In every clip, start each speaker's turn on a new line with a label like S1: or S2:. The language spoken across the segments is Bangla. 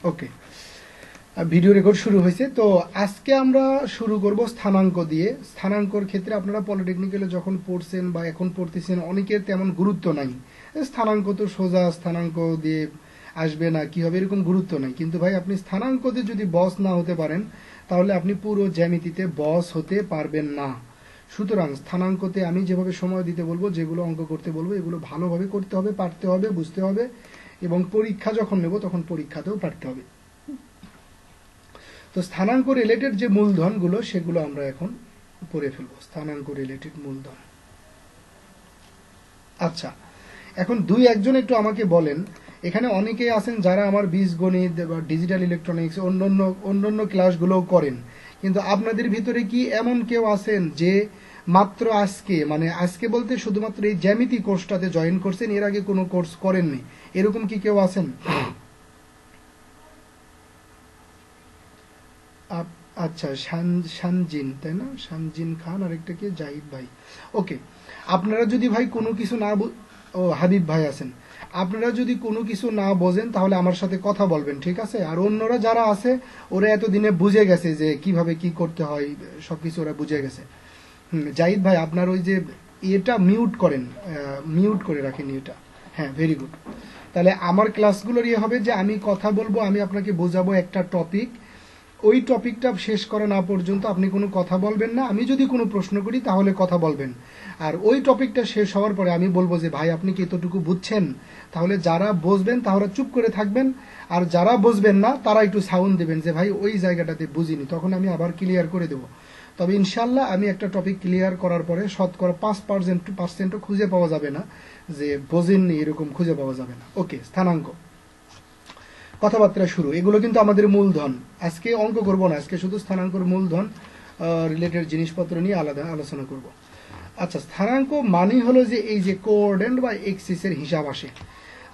S1: ওকে, ভিডিও রেকর্ড শুরু হয়েছে। তো আজকে আমরা শুরু করব স্থানাঙ্ক দিয়ে। স্থানাঙ্কর ক্ষেত্রে আপনারা পলিটেকনিক্যালে যখন পড়ছেন বা এখন পড়তেছেন অনেকের তেমন গুরুত্ব নাই, স্থানাঙ্ক তো সোজা, স্থানাঙ্ক দিয়ে আসবে না কি হবে এরকম গুরুত্ব নাই। কিন্তু ভাই আপনি স্থানাঙ্কতে যদি বস না হতে পারেন তাহলে আপনি পুরো জ্যামিতিতে বস হতে পারবেন না। সুতরাং স্থানাঙ্কতে আমি যেভাবে সময় দিতে বলবো, যেগুলো অঙ্ক করতে বলবো, এগুলো ভালোভাবে করতে হবে, পারতে হবে, বুঝতে হবে, এবং পরীক্ষা যখন নেব তখন পরীক্ষাতেও পারতে হবে। তো স্থানাঙ্ক রিলেটেড যে মূলধনগুলো সেগুলো আমরা এখন পড়ে ফেলবো। স্থানাঙ্ক রিলেটেড মূলধন। আচ্ছা, এখন দুই একজন একটু আমাকে বলেন, এখানে অনেকেই আছেন যারা আমার বীজগণিত বা ডিজিটাল ইলেকট্রনিক্স অন্যান্য ক্লাসগুলোও করেন, কিন্তু আপনাদের ভিতরে কি এমন কেউ আছেন যে মাত্র আজকে, মানে আজকে বলতে শুধুমাত্র এই জ্যামিতি কোর্সটাতে জয়েন করছেন, এর আগে কোনো কোর্স করেননি, এরকম কি কেউ আছেন? আচ্ছা, শানজিন, তাই না? শানজিন খান, আর একটা কি জাহিদ ভাই। ওকে, আপনারা যদি ভাই কোনো কিছু না ও হাবিব ভাই আছেন, আপনারা যদি কোনো কিছু না বোঝেন তাহলে আমার সাথে কথা বলবেন, ঠিক আছে? আর অন্যরা যারা আছে ওরা এতদিনে বুঝে গেছে যে কিভাবে কি করতে হয়, সবকিছু ওরা বুঝে গেছে। জাহিদ ভাই আপনার ওই যে এটা মিউট করেন, মিউট করে রাখেন এটা। হ্যাঁ, ভেরি গুড। তাহলে আমার ক্লাসগুলোর ইয়ে হবে যে আমি কথা বলবো, আমি আপনাকে বোঝাবো একটা টপিক, ওই টপিকটা শেষ করা না পর্যন্ত আপনি কোনো কথা বলবেন না। আমি যদি কোনো প্রশ্ন করি তাহলে কথা বলবেন, আর ওই টপিকটা শেষ হওয়ার পরে আমি বলবো যে ভাই আপনি কি এতটুকু বুঝছেন? তাহলে যারা বুঝবেন তাহলে চুপ করে থাকবেন, আর যারা বুঝবেন না তারা একটু সাউন্ড দেবেন যে ভাই ওই জায়গাটাতে বুঝিনি, তখন আমি আবার ক্লিয়ার করে দেবো। তবে ইনশাল্লাহ আমি একটা টপিক ক্লিয়ার করার পরে শতকরা 5% খুঁজে পাওয়া যাবে না যে বোঝেননি, এরকম খুঁজে পাওয়া যাবে না। ওকে, স্থানাঙ্ক কথাবার্তা শুরু। এগুলো কিন্তু আমাদের মূলধন। আজকে অঙ্ক করব না, আজকে শুধু স্থানাঙ্কর মূলধন রিলেটেড জিনিসপত্র নিয়ে আলাদা আলোচনা করব। আচ্ছা, স্থানাঙ্ক মানে হলো যে এই যে কোঅর্ডিনেট বা এক্সিসের হিসাব আসে।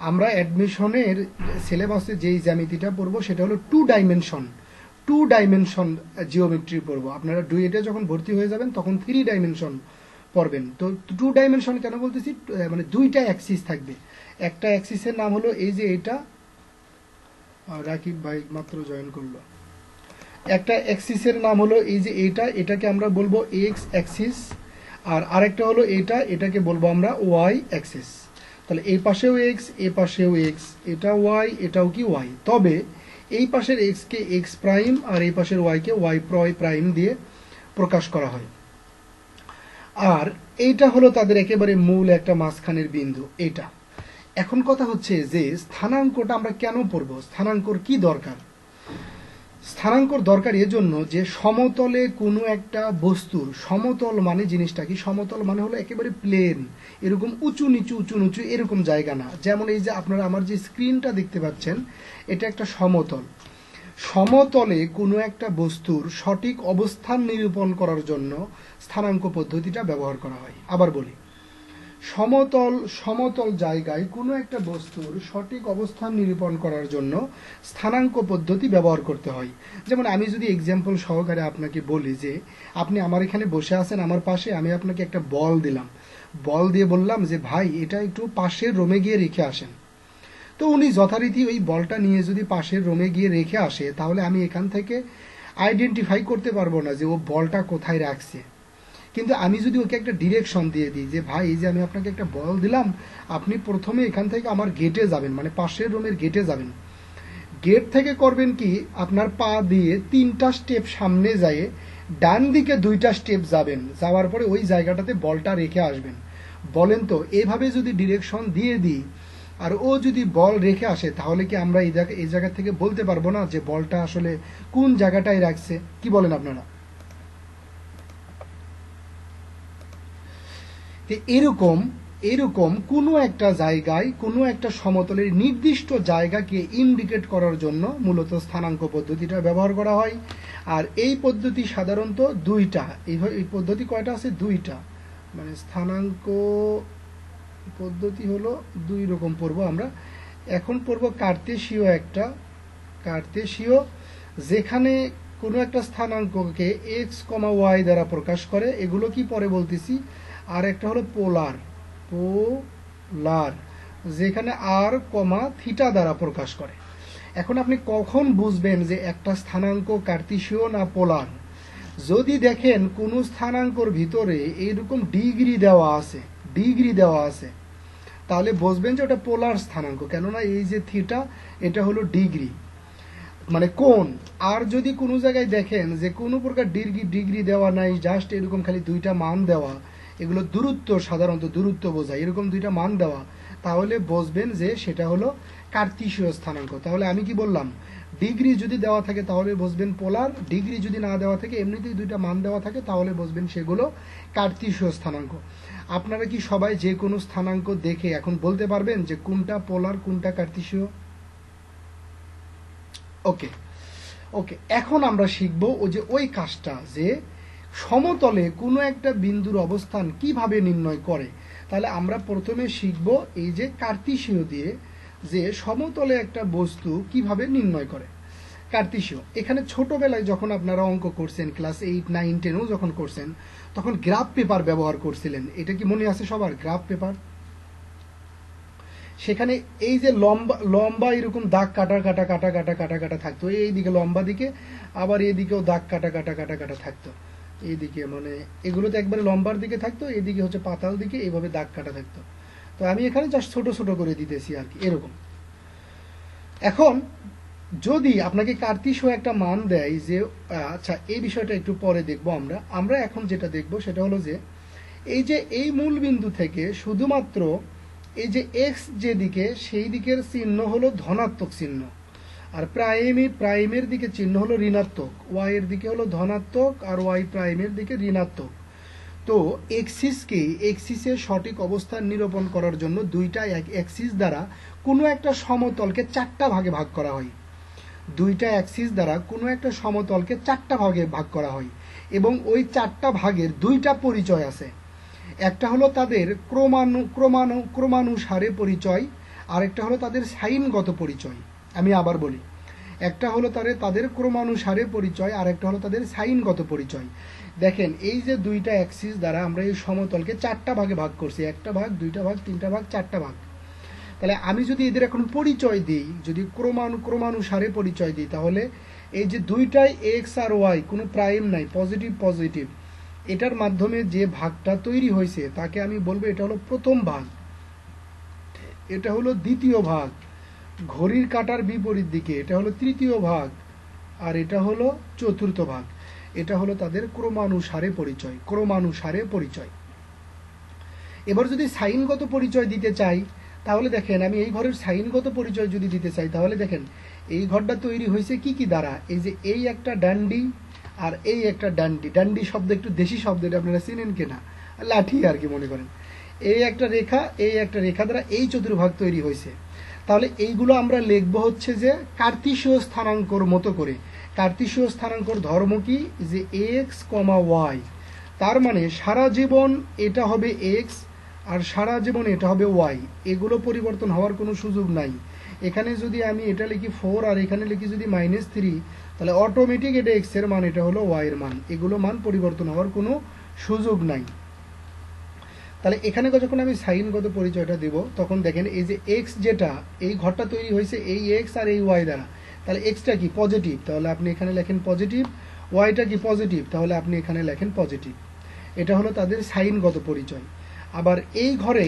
S1: আমরা অ্যাডমিশনের সিলেবাসে যেই জ্যামিতিটা পড়বো সেটা হলো টু ডাইমেনশন জিওমেট্রি পড়বো। আপনারা ডুয়েটে যখন ভর্তি হয়ে যাবেন তখন 3 ডাইমেনশন পড়বেন। তো 2 ডাইমেনশন কেন বলতেছি? মানে দুইটা অ্যাক্সিস থাকবে। একটা অ্যাক্সিসের নাম হলো এই যে এটা, রাকিব ভাই মাত্র জয়েন করলো। একটা অ্যাক্সিসের নাম হলো এই যে এইটা, এটাকে আমরা বলবো এক্স অ্যাক্সিস, আর আরেকটা হলো এইটা, এটাকে বলবো আমরা ওয়াই অ্যাক্সিস। তাহলে এই পাশেও এক্স, এই পাশেও এক্স, এটা ওয়াই, এটাও কি ওয়াই। তবে এই পাশের এক্স কে এক্স প্রাইম আর এই পাশের ওয়াই কে ওয়াই প্রাইম দিয়ে প্রকাশ করা হয়। আর এইটা হলো তাদের একেবারে মূল একটা মাঝখানের বিন্দু এটা। এখন কথা হচ্ছে যে স্থানাঙ্কটা আমরা কেন পড়বো, স্থানাঙ্কর কি দরকার? স্থানাঙ্কর দরকার এজন্য যে সমতলে কোনো একটা বস্তুর, সমতল মানে জিনিসটা কি? সমতল মানে হলো একেবারে প্লেন, এরকম উঁচু নিচু এরকম জায়গা না। যেমন এই যে আপনারা আমার যে স্ক্রিনটা দেখতে পাচ্ছেন, এটা একটা সমতল। সমতলে কোনো একটা বস্তুর সঠিক অবস্থান নিরূপণ করার জন্য স্থানাঙ্ক পদ্ধতিটা ব্যবহার করা হয়। আবার বলি, সমতল জায়গায় কোনো একটা বস্তুর সঠিক অবস্থান নিরূপণ করার জন্য স্থানাঙ্ক পদ্ধতি ব্যবহার করতে হয়। যেমন আমি যদি এক্সাম্পল সহকারে আপনাকে বলি যে আপনি আমার এখানে বসে আছেন, আমার পাশে, আমি আপনাকে একটা বল দিলাম, বল দিয়ে বললাম যে ভাই এটা একটু পাশের রুমে গিয়ে রেখে আসেন। তো উনি যথারীতি ওই বলটা নিয়ে যদি পাশের রুমে গিয়ে রেখে আসে, তাহলে আমি এখান থেকে আইডেন্টিফাই করতে পারবো না যে ও বলটা কোথায় রাখছে। কিন্তু আমি যদি ওকে একটা ডিরেকশন দিয়ে দিই যে ভাই এই যে আমি আপনাকে একটা বল দিলাম, আপনি প্রথমে এখান থেকে আমার গেটে যাবেন, মানে পাশের রুমের গেটে যাবেন। গেট থেকে করবেন কি, আপনার পা দিয়ে 3টা স্টেপ সামনে যায়, ডান দিকে 2টা স্টেপ যাবেন, যাওয়ার পরে ওই জায়গাটাতে বলটা রেখে আসবেন। বলেন তো এইভাবে যদি ডিরেকশন দিয়ে দিই আর ও যদি বল রেখে আসে, তাহলে কি আমরা এই জায়গা থেকে বলতে পারবো না যে বলটা আসলে কোন জায়গাটায় রাখছে? কি বলেন আপনারা? এরকম কোনো একটা জায়গায়, কোনো একটা সমতলের নির্দিষ্ট জায়গাকে ইন্ডিকেট করার জন্য মূলত স্থানাঙ্ক পদ্ধতিটা ব্যবহার করা হয়। আর এই পদ্ধতি সাধারণত দুইটা। এই পদ্ধতি কয়টা আছে? দুইটা। মানে স্থানাঙ্ক পদ্ধতি হলো দুই রকম পড়বো আমরা। এখন পড়বো কার্তেশীয় একটা, কার্তেশীয়, যেখানে কোনো একটা স্থানাঙ্ককে এক্স কমা ওয়াই দ্বারা প্রকাশ করে, এগুলো কি পরে বলতেছি। আর একটা হলো পোলার, যেখানে আর কমা থিটা দ্বারা প্রকাশ করে। এখন আপনি কখন বুঝবেন যে একটা স্থানাঙ্ক কার্তেশীয় না পোলার? যদি দেখেন কোন স্থানাঙ্কর ভিতরে এইরকম ডিগ্রি দেওয়া আছে, তাহলে বুঝবেন যে ওটা পোলার স্থানাঙ্ক, কেননা এই যে থিটা এটা হলো ডিগ্রি মানে কোণ। আর যদি কোনো জায়গায় দেখেন যে কোনো প্রকার ডিগ্রি দেওয়া নাই, জাস্ট এরকম খালি দুইটা মান দেওয়া, এগুলো দূরত্ব, সাধারণত দূরত্ব বোঝায়, এরকম দুইটা মান দেওয়া, তাহলে বুঝবেন যে সেটা হলো কার্তেশীয় স্থানাঙ্ক। তাহলে আমি কি বললাম, ডিগ্রি যদি দেওয়া থাকে তাহলে বুঝবেন পোলার, ডিগ্রি যদি না দেওয়া থাকে, এমনিতেই দুইটা মান দেওয়া থাকে, তাহলে বুঝবেন সেগুলো কার্তেশীয় স্থানাঙ্ক। আপনারা কি সবাই যে কোনো স্থানাঙ্ক দেখে এখন বলতে পারবেন যে কোনটা পোলার কোনটা কার্তেশীয়? ওকে ওকে, এখন আমরা শিখব ওই কাজটা, যে সমতলে কোনো একটা বিন্দুর অবস্থান কিভাবে নির্ণয় করে। তাহলে আমরা প্রথমে শিখব এই যে কার্তেশীয় দিয়ে, যে সমতলে একটা বস্তু কিভাবে নির্ণয় করে। কার্তেশীয়, এখানে ছোটবেলায় যখন আপনারা অঙ্ক করছেন, ক্লাস 8, 9, 10-ও যখন করছেন, তখন গ্রাফ পেপার ব্যবহার করছিলেন। এটা কি মনে আছে সবার? গ্রাফ পেপার, সেখানে এই যে লম্বা লম্বা এরকম দাগ কাটা কাটা কাটা কাটা কাটা কাটা থাকতো, এইদিকে লম্বা দিকে, আবার এইদিকেও দাগ কাটা কাটা কাটা কাটা থাকতো, এইদিকে মানে এগুলো তো একবারে লম্বার দিকে থাকতো, এইদিকে হচ্ছে পাতাল দিকে, এইভাবে দাগ কাটা থাকতো। তো আমি এখানে জাস্ট ছোট ছোট করে দিতেছি আর কি, এরকম। এখন যদি আপনাকে কার্তেশীয় একটা মান দেয় যে, আচ্ছা এই বিষয়টা একটু পরে দেখবো আমরা এখন যেটা দেখবো সেটা হলো যে এই মূল বিন্দু থেকে শুধুমাত্র এই যে এক্স যেদিকে, সেই দিকের চিহ্ন হলো ধনাত্মক চিহ্ন, আর প্রাইমের দিকে চিহ্ন হলো ঋণাত্মক, ওয়াই এর দিকে হলো ধনাত্মক, আর ওয়াই প্রাইমের দিকে ঋণাত্মক। তো এক্সিসের সঠিক অবস্থান নিরূপণ করার জন্য দুইটা এক্সিস দ্বারা কোনো একটা সমতলকে চারটা ভাগে ভাগ করা হয়। দুইটা অ্যাক্সিস দ্বারা কোনো একটা সমতলকে চারটা ভাগে ভাগ করা হয়, এবং ওই চারটা ভাগের দুইটা পরিচয় আছে। একটা হলো তাদের ক্রমানুসারে পরিচয়, আর একটা হলো তাদের সাইনগত পরিচয়। আমি আবার বলি, একটা হলো তাদের ক্রমানুসারে পরিচয়, আর একটা হলো তাদের সাইনগত পরিচয়। দেখেন এই যে দুইটা অ্যাক্সিস দ্বারা আমরা এই সমতলকে চারটা ভাগে ভাগ করছি, একটা ভাগ, দুইটা ভাগ, তিনটা ভাগ, চারটা ভাগ। তাহলে আমি যদি এদের এখন পরিচয় দিই, যদি ক্রমানুসারে পরিচয় দিই, তাহলে এই যে দুইটাই এক্স আর ওয়াই, কোনো প্রাইম নাই, পজিটিভ পজিটিভ, এটার মাধ্যমে যে ভাগটা তৈরি হয়েছে তাকে আমি বলবো এটা হলো প্রথম ভাগ, এটা হলো দ্বিতীয় ভাগ, ঘড়ির কাঁটার বিপরীত দিকে এটা হলো তৃতীয় ভাগ, আর এটা হলো চতুর্থ ভাগ। এটা হলো তাদের ক্রমানুসারে পরিচয়। এবার যদি সাইনগত পরিচয় দিতে চাই, তাহলে দেখেন আমি এই ঘরের সাইনগত পরিচয় যদি দিতে চাই, তাহলে দেখেন এই ঘরটা তৈরি হয়েছে কি দ্বারা, এই যে এই একটা ডান্ডি আর এই একটা ডান্ডি শব্দ একটু দেশি শব্দ, এটা আপনারা চিনেন কিনা, লাঠি আর কি মনে করেন। এই একটা রেখা দ্বারা এই চতুর্ভাগ তৈরি হয়েছে। তাহলে এইগুলো আমরা লিখবো হচ্ছে যে কার্তেশীয় স্থানাঙ্কর মতো করে। কার্তেশীয় স্থানাঙ্কর ধর্ম কি, যে এক্স কমা ওয়াই, তার মানে সারা জীবন এটা হবে এক্স আর সারা জীবন এটা হবে ওয়াই, এগুলো পরিবর্তন হওয়ার কোনো সুযোগ নাই। এখানে যদি আমি এটা লিখি 4 আর এখানে লিখি যদি -3, তাহলে অটোমেটিক এটা এক্স এর মান, এটা হলো ওয়াই এর মান, এগুলো মান পরিবর্তন হওয়ার কোনো সুযোগ নাই। তাহলে এখানে যখন আমি সাইনগত পরিচয়টা দেব, তখন দেখেন এই যে এক্স, যেটা এই ঘরটা তৈরি হয়েছে এই এক্স আর এই ওয়াই দ্বারা, তাহলে এক্সটা কি পজিটিভ, তাহলে আপনি এখানে লেখেন পজিটিভ, ওয়াইটা কি পজিটিভ, তাহলে আপনি এখানে লেখেন পজিটিভ। এটা হলো তাদের সাইনগত পরিচয়। আবার এই ঘরে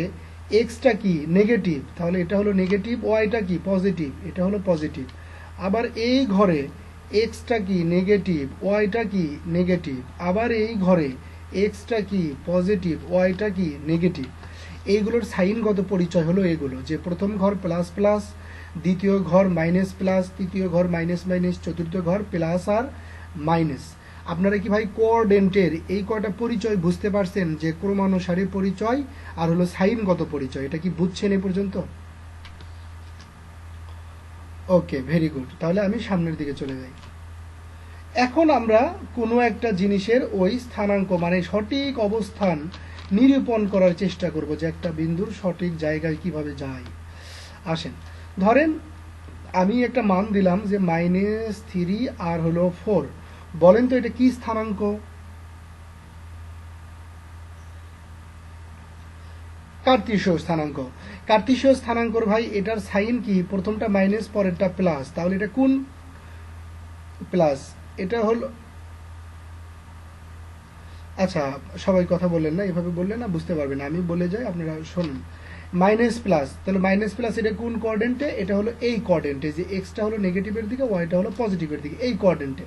S1: এক্সটা কি নেগেটিভ, তাহলে এটা হলো নেগেটিভ, ওয়াইটা কি পজিটিভ, এটা হলো পজিটিভ। আবার এই ঘরে এক্সটা কি নেগেটিভ, ওয়াইটা কি নেগেটিভ, আবার এই ঘরে এক্সটা কি পজিটিভ, ওয়াইটা কি নেগেটিভ। এইগুলোর সাইনগত পরিচয় হলো এগুলো, যে প্রথম ঘর প্লাস প্লাস, দ্বিতীয় ঘর মাইনাস প্লাস, তৃতীয় ঘর মাইনাস মাইনাস, চতুর্থ ঘর প্লাস আর মাইনাস। আপনারা কি ভাই কোঅর্ডিনেটের এই কয়টা পরিচয় বুঝতে পারছেন, যে ক্রমানুসারে পরিচয় আর হলো সাইনগত পরিচয়, এটা কি বুঝছেন এ পর্যন্ত? ওকে, ভেরি গুড। তাহলে আমি সামনের দিকে চলে যাই। এখন আমরা কোনো একটা জিনিসের ওই স্থানাঙ্ক মানে সঠিক অবস্থান নিরূপণ করার চেষ্টা করব, যে একটা বিন্দুর সঠিক জায়গায় কিভাবে যায়। আসেন, ধরেন আমি একটা মান দিলাম যে -3 আর হলো 4, বলেন তো এটা কি স্থানাঙ্ক? কার্তেশীয় স্থানাঙ্ক। কার্তেশীয় স্থানাঙ্কর ভাই এটার সাইন কি, প্রথমটা মাইনাস পরেরটা প্লাস, তাহলে এটা কোন প্লাস, এটা হলো, আচ্ছা সবাই কথা বললেন না, এভাবে বললে না বুঝতে পারবেন না, আমি বলে যাই আপনারা শুনুন। মাইনাস প্লাস, তাহলে মাইনাস প্লাস এটা কোন কোঅর্ডিনেটে, এটা হলো এই কোঅর্ডিনেটে, যে এক্সটা হলো নেগেটিভের দিকে, ওয়াইটা হলো পজিটিভের দিকে, এই কোঅর্ডিনেটে।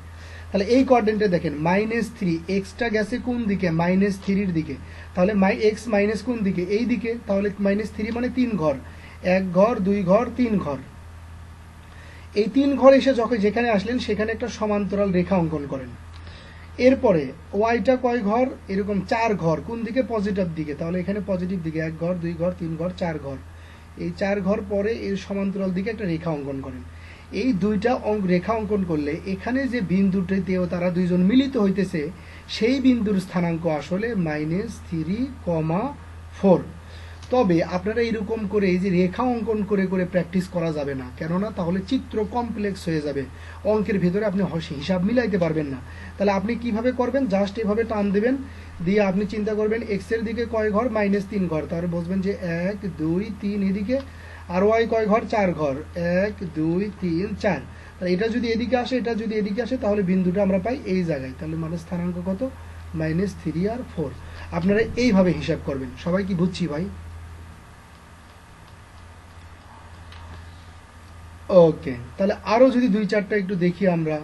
S1: তাহলে এই কোঅর্ডিনেটে দেখেন -3, এক্সটা গেছে কোন দিকে, -3-র দিকে, তাহলে এক্স মাইনাস কোন দিকে, এই দিকে, তাহলে -3 মানে 3 ঘর, 1 ঘর 2 ঘর 3 ঘর। এই 3 ঘর এসে যখন যেখানে আসলেন সেখানে একটা সমান্তরাল রেখা অঙ্কন করেন। এরপরে ওয়াইটা কয় ঘর, এরকম 4 ঘর, কোন দিকে, পজিটিভ দিকে, তাহলে এখানে পজিটিভ দিকে 1 ঘর 2 ঘর 3 ঘর 4 ঘর, এই 4 ঘর পরে এর সমান্তরাল দিকে একটা রেখা অঙ্কন করেন। এই দুইটা রেখা অঙ্কন করলে এখানে যে বিন্দুটিতেও তারা দুইজন মিলিত হইতেছে সেই বিন্দুর স্থানাঙ্ক আসলে -3,4। তবে আপনারা এরকম করে এই যে রেখা অঙ্কন করে করে প্র্যাকটিস করা যাবে না, কেননা তাহলে চিত্র কমপ্লেক্স হয়ে যাবে, অঙ্কের ভিতরে আপনি হিসাব মিলাইতে পারবেন না। তাহলে আপনি কিভাবে করবেন, জাস্ট এভাবে টান দেবেন, দিয়ে আপনি চিন্তা করবেন এক্স এর দিকে কয় ঘর, -3 ঘর, তাহলে বুঝবেন যে 1 2 3 এদিকে, আর ওয়াই কয় ঘর, 4 ঘর, 1 2 3 4। তাহলে এটা যদি এদিকে আসে, এটা যদি এদিকে আসে, তাহলে বিন্দুটা আমরা পাই এই জায়গায়, তাহলে মানে স্থানাঙ্ক কত, -3 আর 4। আপনারা এইভাবে হিসাব করবেন। সবাই কি বুঝছি ভাই? ওকে, তাহলে আরো যদি 2-4টা একটু দেখি আমরা।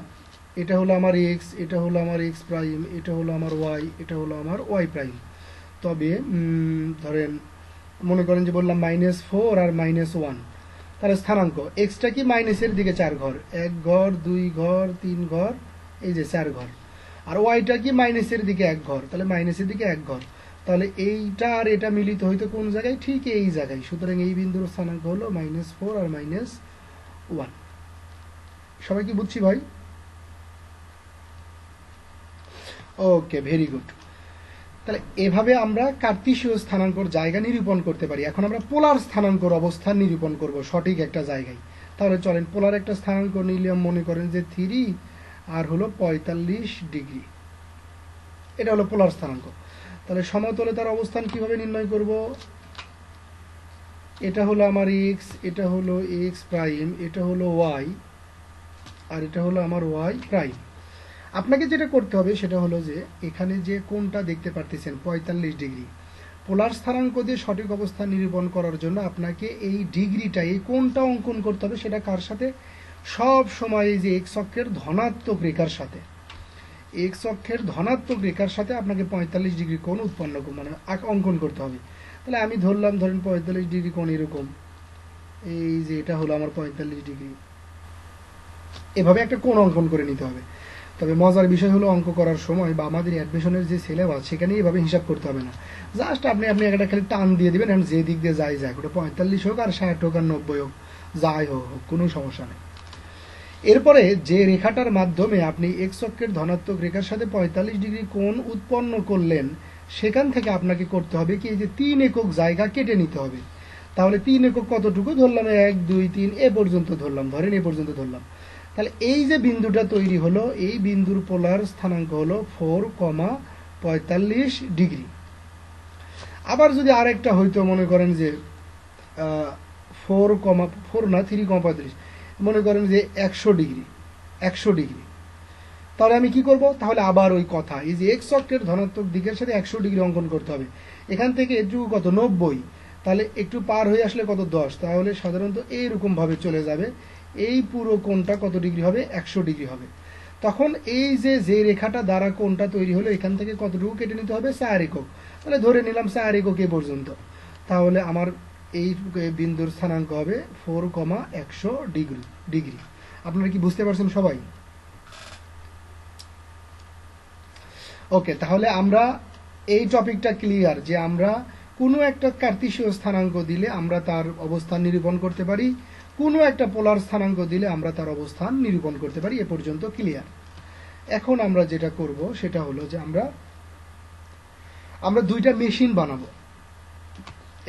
S1: এটা হলো আমার এক্স, এটা হলো আমার এক্স প্রাইম, এটা হলো আমার ওয়াই, এটা হলো আমার ওয়াই প্রাইম। তবে ধরেন মনে করেন যে বললাম -4 আর -1, তাহলে স্থানাঙ্ক এক্সটা কি, মাইনাসের দিকে 4 ঘর, 1 ঘর 2 ঘর 3 ঘর, এই যে 4 ঘর, আর ওয়াইটা কি, মাইনাসের দিকে 1 ঘর, তাহলে মাইনাসের দিকে 1 ঘর, তাহলে এইটা আর এটা মিলিত হইতো কোন জায়গায়, ঠিক এই জায়গায়। সুতরাং এই বিন্দুর স্থানাঙ্ক হলো -4 আর -1। সবাই কি বুঝছি ভাই? ওকে, ভেরি গুড। তাহলে এভাবে আমরা কার্তেশীয় স্থানাঙ্কর জায়গা নিরূপণ করতে পারি। এখন আমরা পোলার স্থানাঙ্কর অবস্থান নিরূপণ করব সঠিক একটা জায়গায়। তাহলে চলেন পোলার একটা স্থানাঙ্ক নিলাম, মনে করেন যে 3 আর হলো 45 ডিগ্রি, এটা হলো পোলার স্থানাঙ্ক। তাহলে সমতলে তার অবস্থান কিভাবে নির্ণয় করব, এটা হলো আমার এক্স, এটা হলো এক্স প্রাইম, এটা হলো ওয়াই, আর এটা হলো আমার ওয়াই প্রাইম। আপনাকে যেটা করতে হবে সেটা হলো যে এখানে যে কোণটা দেখতে পারতেছেন 45 ডিগ্রি, পোলার স্থানাঙ্ক দিয়ে সঠিক অবস্থান নিরূপণ করার জন্য আপনাকে এই ডিগ্রিটা, এই কোণটা অঙ্কন করতে হবে। সেটা কার সাথে, সব সময় এই যে এক্স অক্ষের ধনাত্মক রেখার সাথে, এক্স অক্ষের ধনাত্মক রেখার সাথে আপনাকে 45 ডিগ্রি কোণ উৎপন্ন মানে অঙ্কন করতে হবে। তাহলে আমি ধরলাম, ধরেন 45 ডিগ্রি কোণ এরকম, এই যে এটা হলো আমার 45 ডিগ্রি, এভাবে একটা কোণ অঙ্কন করে নিতে হবে। তবে মজার বিষয় হলো অঙ্ক করার সময় বা আমাদের অ্যাডমিশনের যে সিলেবাস সেখানে এইভাবে হিসাব করতে হবে না, জাস্ট আপনি একটা খালি টান দিয়ে দিবেন, আর যে দিক দিয়ে যাই যাক, ওটা 45 হোক আর 60 হোক আর 90 হোক, যাই হোক কোনো সমস্যা নেই। এরপরে যে রেখাটার মাধ্যমে আপনি এক্স অক্ষের ধনাত্মক রেখার সাথে 45 ডিগ্রি কোণ উৎপন্ন করলেন, সেখান থেকে আপনাকে করতে হবে কি, এই যে 3 একক জায়গা কেটে নিতে হবে। তাহলে 3 একক কতটুকু ধরলাম, 1 2 3 এ পর্যন্ত ধরলাম, ধরেন এ পর্যন্ত ধরলাম। তাহলে এই যে বিন্দুটা তৈরি হলো, এই বিন্দুর পোলার স্থানাঙ্ক হলো 4,45 ডিগ্রি। আবার যদি আরেকটা হইতো, মনে করেন যে 4,4 না 3,35, মনে করেন যে 100 ডিগ্রি, 100 ডিগ্রি, তাহলে আমি কি করব, তাহলে আবার ওই কথা, এই যে এক্স অক্ষের ধনাত্মক দিকের সাথে 100 ডিগ্রি অঙ্কন করতে হবে। এখান থেকে এটুকু কত, 90, তাহলে একটু পার হয়ে আসলে কত, 10, তাহলে সাধারণত এইরকম ভাবে চলে যাবে। এই পুরো কোণটা কত ডিগ্রি হবে, 100 ডিগ্রি হবে। তখন এই যে রেখাটা দ্বারা কোণটা তৈরি হলো, এখান থেকে কতটুকু কেটে নিতে হবে, 4 একক। তাহলে ধরে নিলাম 4 একক এ পর্যন্ত, তাহলে আমার এই বিন্দুর স্থানাঙ্ক হবে 4,100 ডিগ্রি। আপনারা কি বুঝতে পারছেন সবাই? ওকে, তাহলে আমরা এই টপিকটা ক্লিয়ার যে আমরা কোনো একটা কার্তেশীয় স্থানাঙ্ক দিলে আমরা তার অবস্থান নিরূপণ করতে পারি, কোনো একটা পোলার স্থানাঙ্ক দিলে আমরা তার অবস্থান নিরূপণ করতে পারি। এ পর্যন্ত ক্লিয়ার। এখন আমরা যেটা করব সেটা হলো যে আমরা দুইটা মেশিন বানাবো।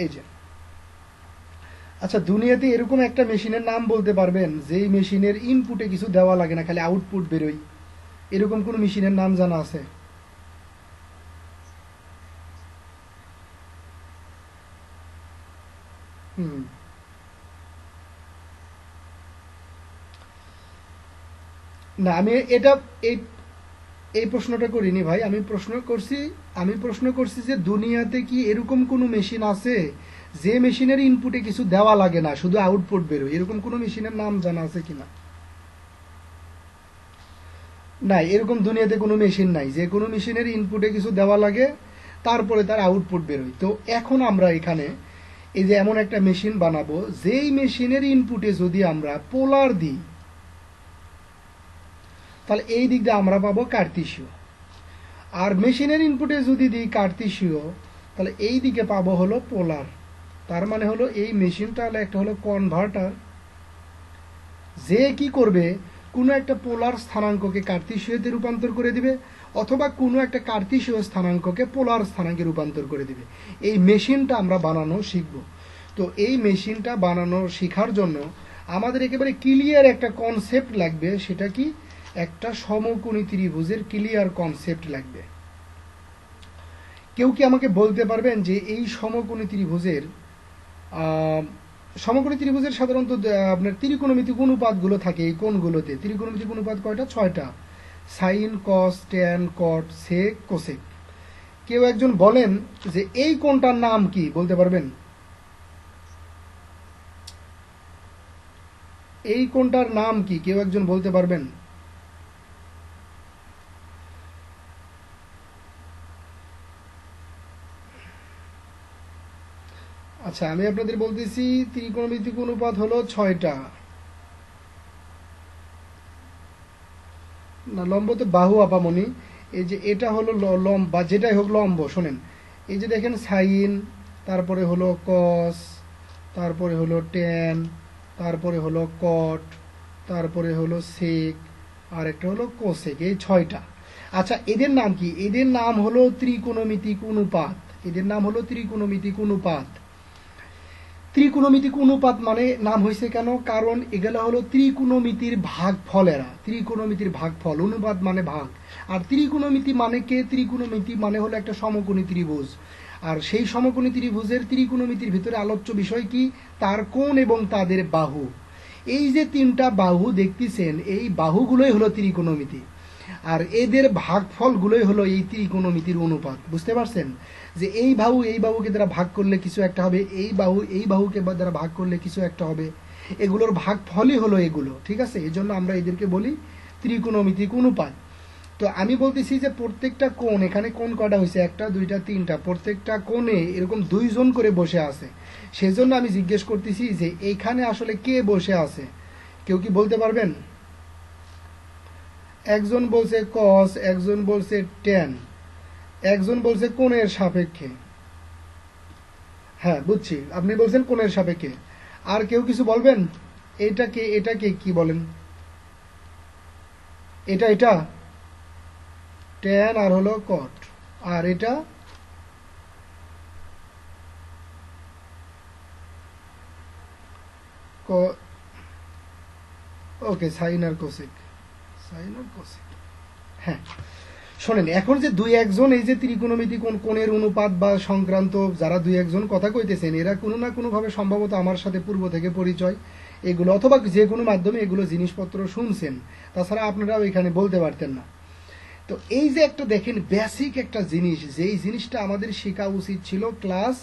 S1: এই যে, আচ্ছা, দুনিয়াতে এরকম একটা মেশিনের নাম বলতে পারবেন যেই মেশিনের ইনপুটে কিছু দেওয়া লাগে না, খালি আউটপুট বেরোয়? এরকম কোন মেশিনের নাম জানা আছে? না, আমি এটা এই এই প্রশ্নটা করিনি ভাই। আমি প্রশ্ন করছি যে দুনিয়াতে কি এরকম কোনো মেশিন আছে যে মেশিনের ইনপুটে কিছু দেওয়া লাগে না, শুধু আউটপুট বেরোয়? এরকম কোনো মেশিনের নাম জানা আছে কিনা? নাই, এরকম দুনিয়াতে কোনো মেশিন নাই যে কোনো মেশিনের ইনপুটে কিছু দেওয়া লাগে তারপরে তার আউটপুট বেরোয়। তো এখন আমরা এখানে এই যে এমন একটা মেশিন বানাবো যেই মেশিনের ইনপুটে যদি আমরা পোলার দিই, তাহলে এই দিক দিয়ে আমরা পাবো কার্তেশীয়। আর মেশিনের ইনপুটে যদি দিই কার্তেশীয়, তাহলে এই দিকে পাবো হলো পোলার। তার মানে হলো এই মেশিনটা হলো একটা হলো কনভার্টার, যে কি করবে, কোনো একটা পোলার স্থানাঙ্ককে কার্তেশীয়তে রূপান্তর করে দিবে, অথবা কোনো একটা কার্তেশীয় স্থানাঙ্ককে পোলার স্থানাঙ্কে রূপান্তর করে দিবে। এই মেশিনটা আমরা বানানো শিখব। তো এই মেশিনটা বানানো শেখার জন্য আমাদের একেবারে ক্লিয়ার একটা কনসেপ্ট লাগবে। সেটা কি? একটা সমকোণী ত্রিভুজের ক্লিয়ার কনসেপ্ট লাগবে। কেউ কি আমাকে বলতে পারবেন যে এই সমকোণী ত্রিভুজের সাধারণত আপনার ত্রিকোণমিতিক অনুপাতগুলো থাকে এই কোণগুলোতে? ত্রিকোণমিতিক অনুপাত কয়টা? 6টা। সাইন, কস, ট্যান, কট, সেক, কোসেক। কেউ একজন বলেন যে এই কোণটার নাম কি, বলতে পারবেন? এই কোণটার নাম কি, কেউ একজন বলতে পারবেন? আচ্ছা, আমি আপনাদের বলতেছি ত্রিকোণমিতিক অনুপাত হলো 6টা। না, লম্ব তো বাহু আপামনি। এই যে এটা হলো লম্ব, বা যেটাই হোক লম্ব। শোনেন, এই যে দেখেন সাইন, তারপরে হলো কস, তারপরে হলো ট্যান, তারপরে হলো কট, তারপরে হলো সেক, আর একটা হলো কোসেক। এই 6টা। আচ্ছা, এদের নাম কি? এদের নাম হলো ত্রিকোণমিতিক অনুপাত। এদের নাম হলো ত্রিকোণমিতিক অনুপাত। ত্রিকোণমিতিক অনুপাত মানে নাম হয়েছে কেন? কারণ এগুলো হলো ত্রিকোণমিতির ভাগফল। এরা ত্রিকোণমিতির ভাগফল। অনুপাত মানে ভাগ। আর ত্রিকোণমিতি মানে কে? ত্রিকোণমিতি মানে হলো একটা সমকোণী ত্রিভুজ। আর সেই সমকোণী ত্রিভুজের ত্রিকোণমিতির ভিতরে আলোচ্য বিষয় কি? তার কোণ এবং তাদের বাহু। এই যে 3টা বাহু দেখতেছেন, এই বাহুগুলোই হলো ত্রিকোণমিতি। আর এদের ভাগফলগুলোই হলো এই ত্রিকোণমিতির অনুপাত। বুঝতে পারছেন যে এই বাহুকে দ্বারা ভাগ করলে কিছু একটা হবে, এই বাহুকে দ্বারা ভাগ করলে কিছু একটা হবে। এগুলোর ভাগফলই হলো এগুলো। ঠিক আছে? এজন্য আমরা এদেরকে বলি ত্রিকোণমিতিক অনুপাত। তো আমি বলতেছি যে প্রত্যেকটা কোণ, এখানে কোণ কয়টা হয়েছে? 1টা, 2টা, 3টা। প্রত্যেকটা কোণে এরকম 2 জন করে বসে আছে। সেজন্য আমি জিজ্ঞেস করতেছি যে এইখানে আসলে কে বসে আছে? কেউ কি বলতে পারবেন? একজন বলছে কস, একজন বলছে ট্যান, একজন বলছে কোণের সাপেক্ষে। হ্যাঁ, বুঝছি, আপনি বলছেন কোণের সাপেক্ষে। আর কেউ কিছু বলবেন? এটাকে কি বলেন? এটা ট্যান আর হলো কট। আর এটা ওকে, সাইন আর কোসেক। হ্যাঁ, শোনেন, এখন যে 2-1 এই যে ত্রিকোণমিতি কোণের অনুপাত বা সংক্রান্ত যারা 2-1 কথা কইতেছেন, এরা কোনো না কোনো ভাবে সম্ভবত আমার সাথে পূর্ব থেকে পরিচয়, এগুলো অথবা যে কোনো মাধ্যমে এগুলো জিনিসপত্র শুনছেন। তাছাড়া আপনারাও এখানে বলতে পারতেন না। তো এই যে একটা দেখেন বেসিক একটা জিনিস, যেই জিনিসটা আমাদের শেখা উচিত ছিল ক্লাস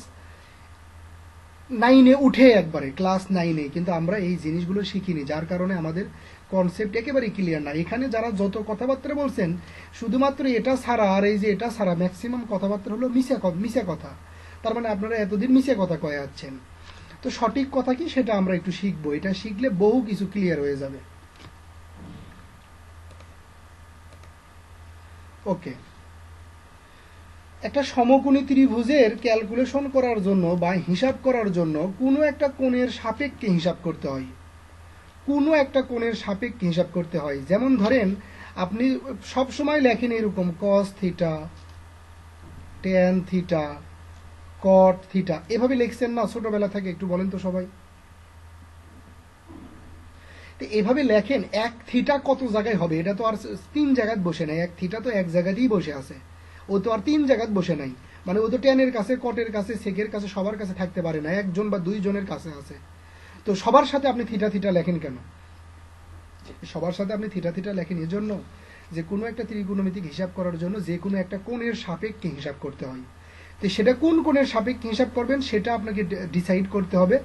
S1: 9-এ উঠে, একবারে ক্লাস 9-এ, কিন্তু আমরা এই জিনিসগুলো শিখিনি, যার কারণে আমাদের কনসেপ্ট একেবারে ক্লিয়ার না। এখানে যারা যত কথাবার্তা বলছেন, শুধুমাত্র এটা ছাড়া আর এই যে এটা ছাড়া ম্যাক্সিমাম কথাবার্তা হলো মিশা কথা। তার মানে আপনারা এতদিন মিশা কথা কয়ে যাচ্ছেন। তো সঠিক কথা কি সেটা আমরা একটু শিখবো। এটা শিখলে বহু কিছু ক্লিয়ার হয়ে যাবে। ওকে, একটা সমকোণী ত্রিভুজের ক্যালকুলেশন করার জন্য বা হিসাব করার জন্য কোনো একটা কোণের সাপেক্ষে হিসাব করতে হয়। কোনো একটা কোণের সাপেক্ষে হিসাব করতে হয়। যেমন ধরেন, আপনি সব সময় লেখেন এরকম কস থিটা, ট্যান থিটা, কট থিটা, এভাবে লিখছেন না ছোটবেলা থেকে? একটু বলেন তো সবাই। তো এভাবে লেখেন, এক থিটা কত জায়গায় হবে? এটা তো আর 3 জায়গায় বসে নাই। এক থিটা তো এক জায়গাতেই বসে আছে। ও তো আর 3 জায়গায় বসে নাই। মানে ও তো ট্যানের কাছে, কটের কাছে, সেকের কাছে, সবার কাছে থাকতে পারে না। 1 জন বা 2 জনের কাছে আছে। তো সবার সাথে আপনি থিটা থিটা লেখেন কেন? সবার সাথে আপনি থিটা থিটা লেখেন এজন্য যে কোনো একটা ত্রিকোণমিতিক হিসাব করার জন্য যে কোনো একটা কোণের সাপেক্ষে হিসাব করতে হয়। তো সেটা কোন কোণের সাপেক্ষে হিসাব করবেন সেটা আপনাকে ডিসাইড করতে হবে।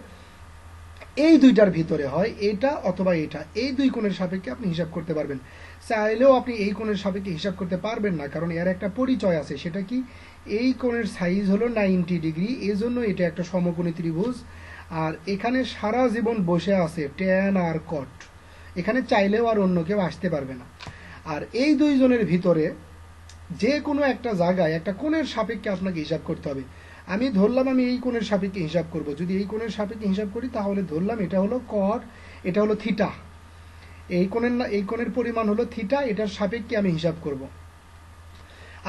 S1: এই দুইটার ভিতরে হয় এটা অথবা এটা, এই দুই কোণের সাপেক্ষে আপনি হিসাব করতে পারবেন। চাইলেও আপনি এই কোণের সাপেক্ষে হিসাব করতে পারবেন না, কারণ এর একটা পরিচয় আছে। সেটা কি, এই কোণের সাইজ হলো 90 ডিগ্রি, এজন্য এটা একটা সমকোণী ত্রিভুজ। আর এখানে সারা জীবন বসে আছে ট্যান আর কট, এখানে চাইলেও আর অন্য কেউ আসতে পারবে না। আর এই দুইজনের ভিতরে যে কোনো একটা জায়গায় একটা কোণের সাপেক্ষে আপনাকে হিসাব করতে হবে। আমি ধরলাম আমি এই কোণের সাপেক্ষে হিসাব করব, যদি এই কোণের সাপেক্ষে হিসাব করি তাহলে ধরলাম এটা হলো কট, এটা হলো থিটা, এই কোণের পরিমাণ হলো থিটা, এটার সাপেক্ষে আমি হিসাব করব।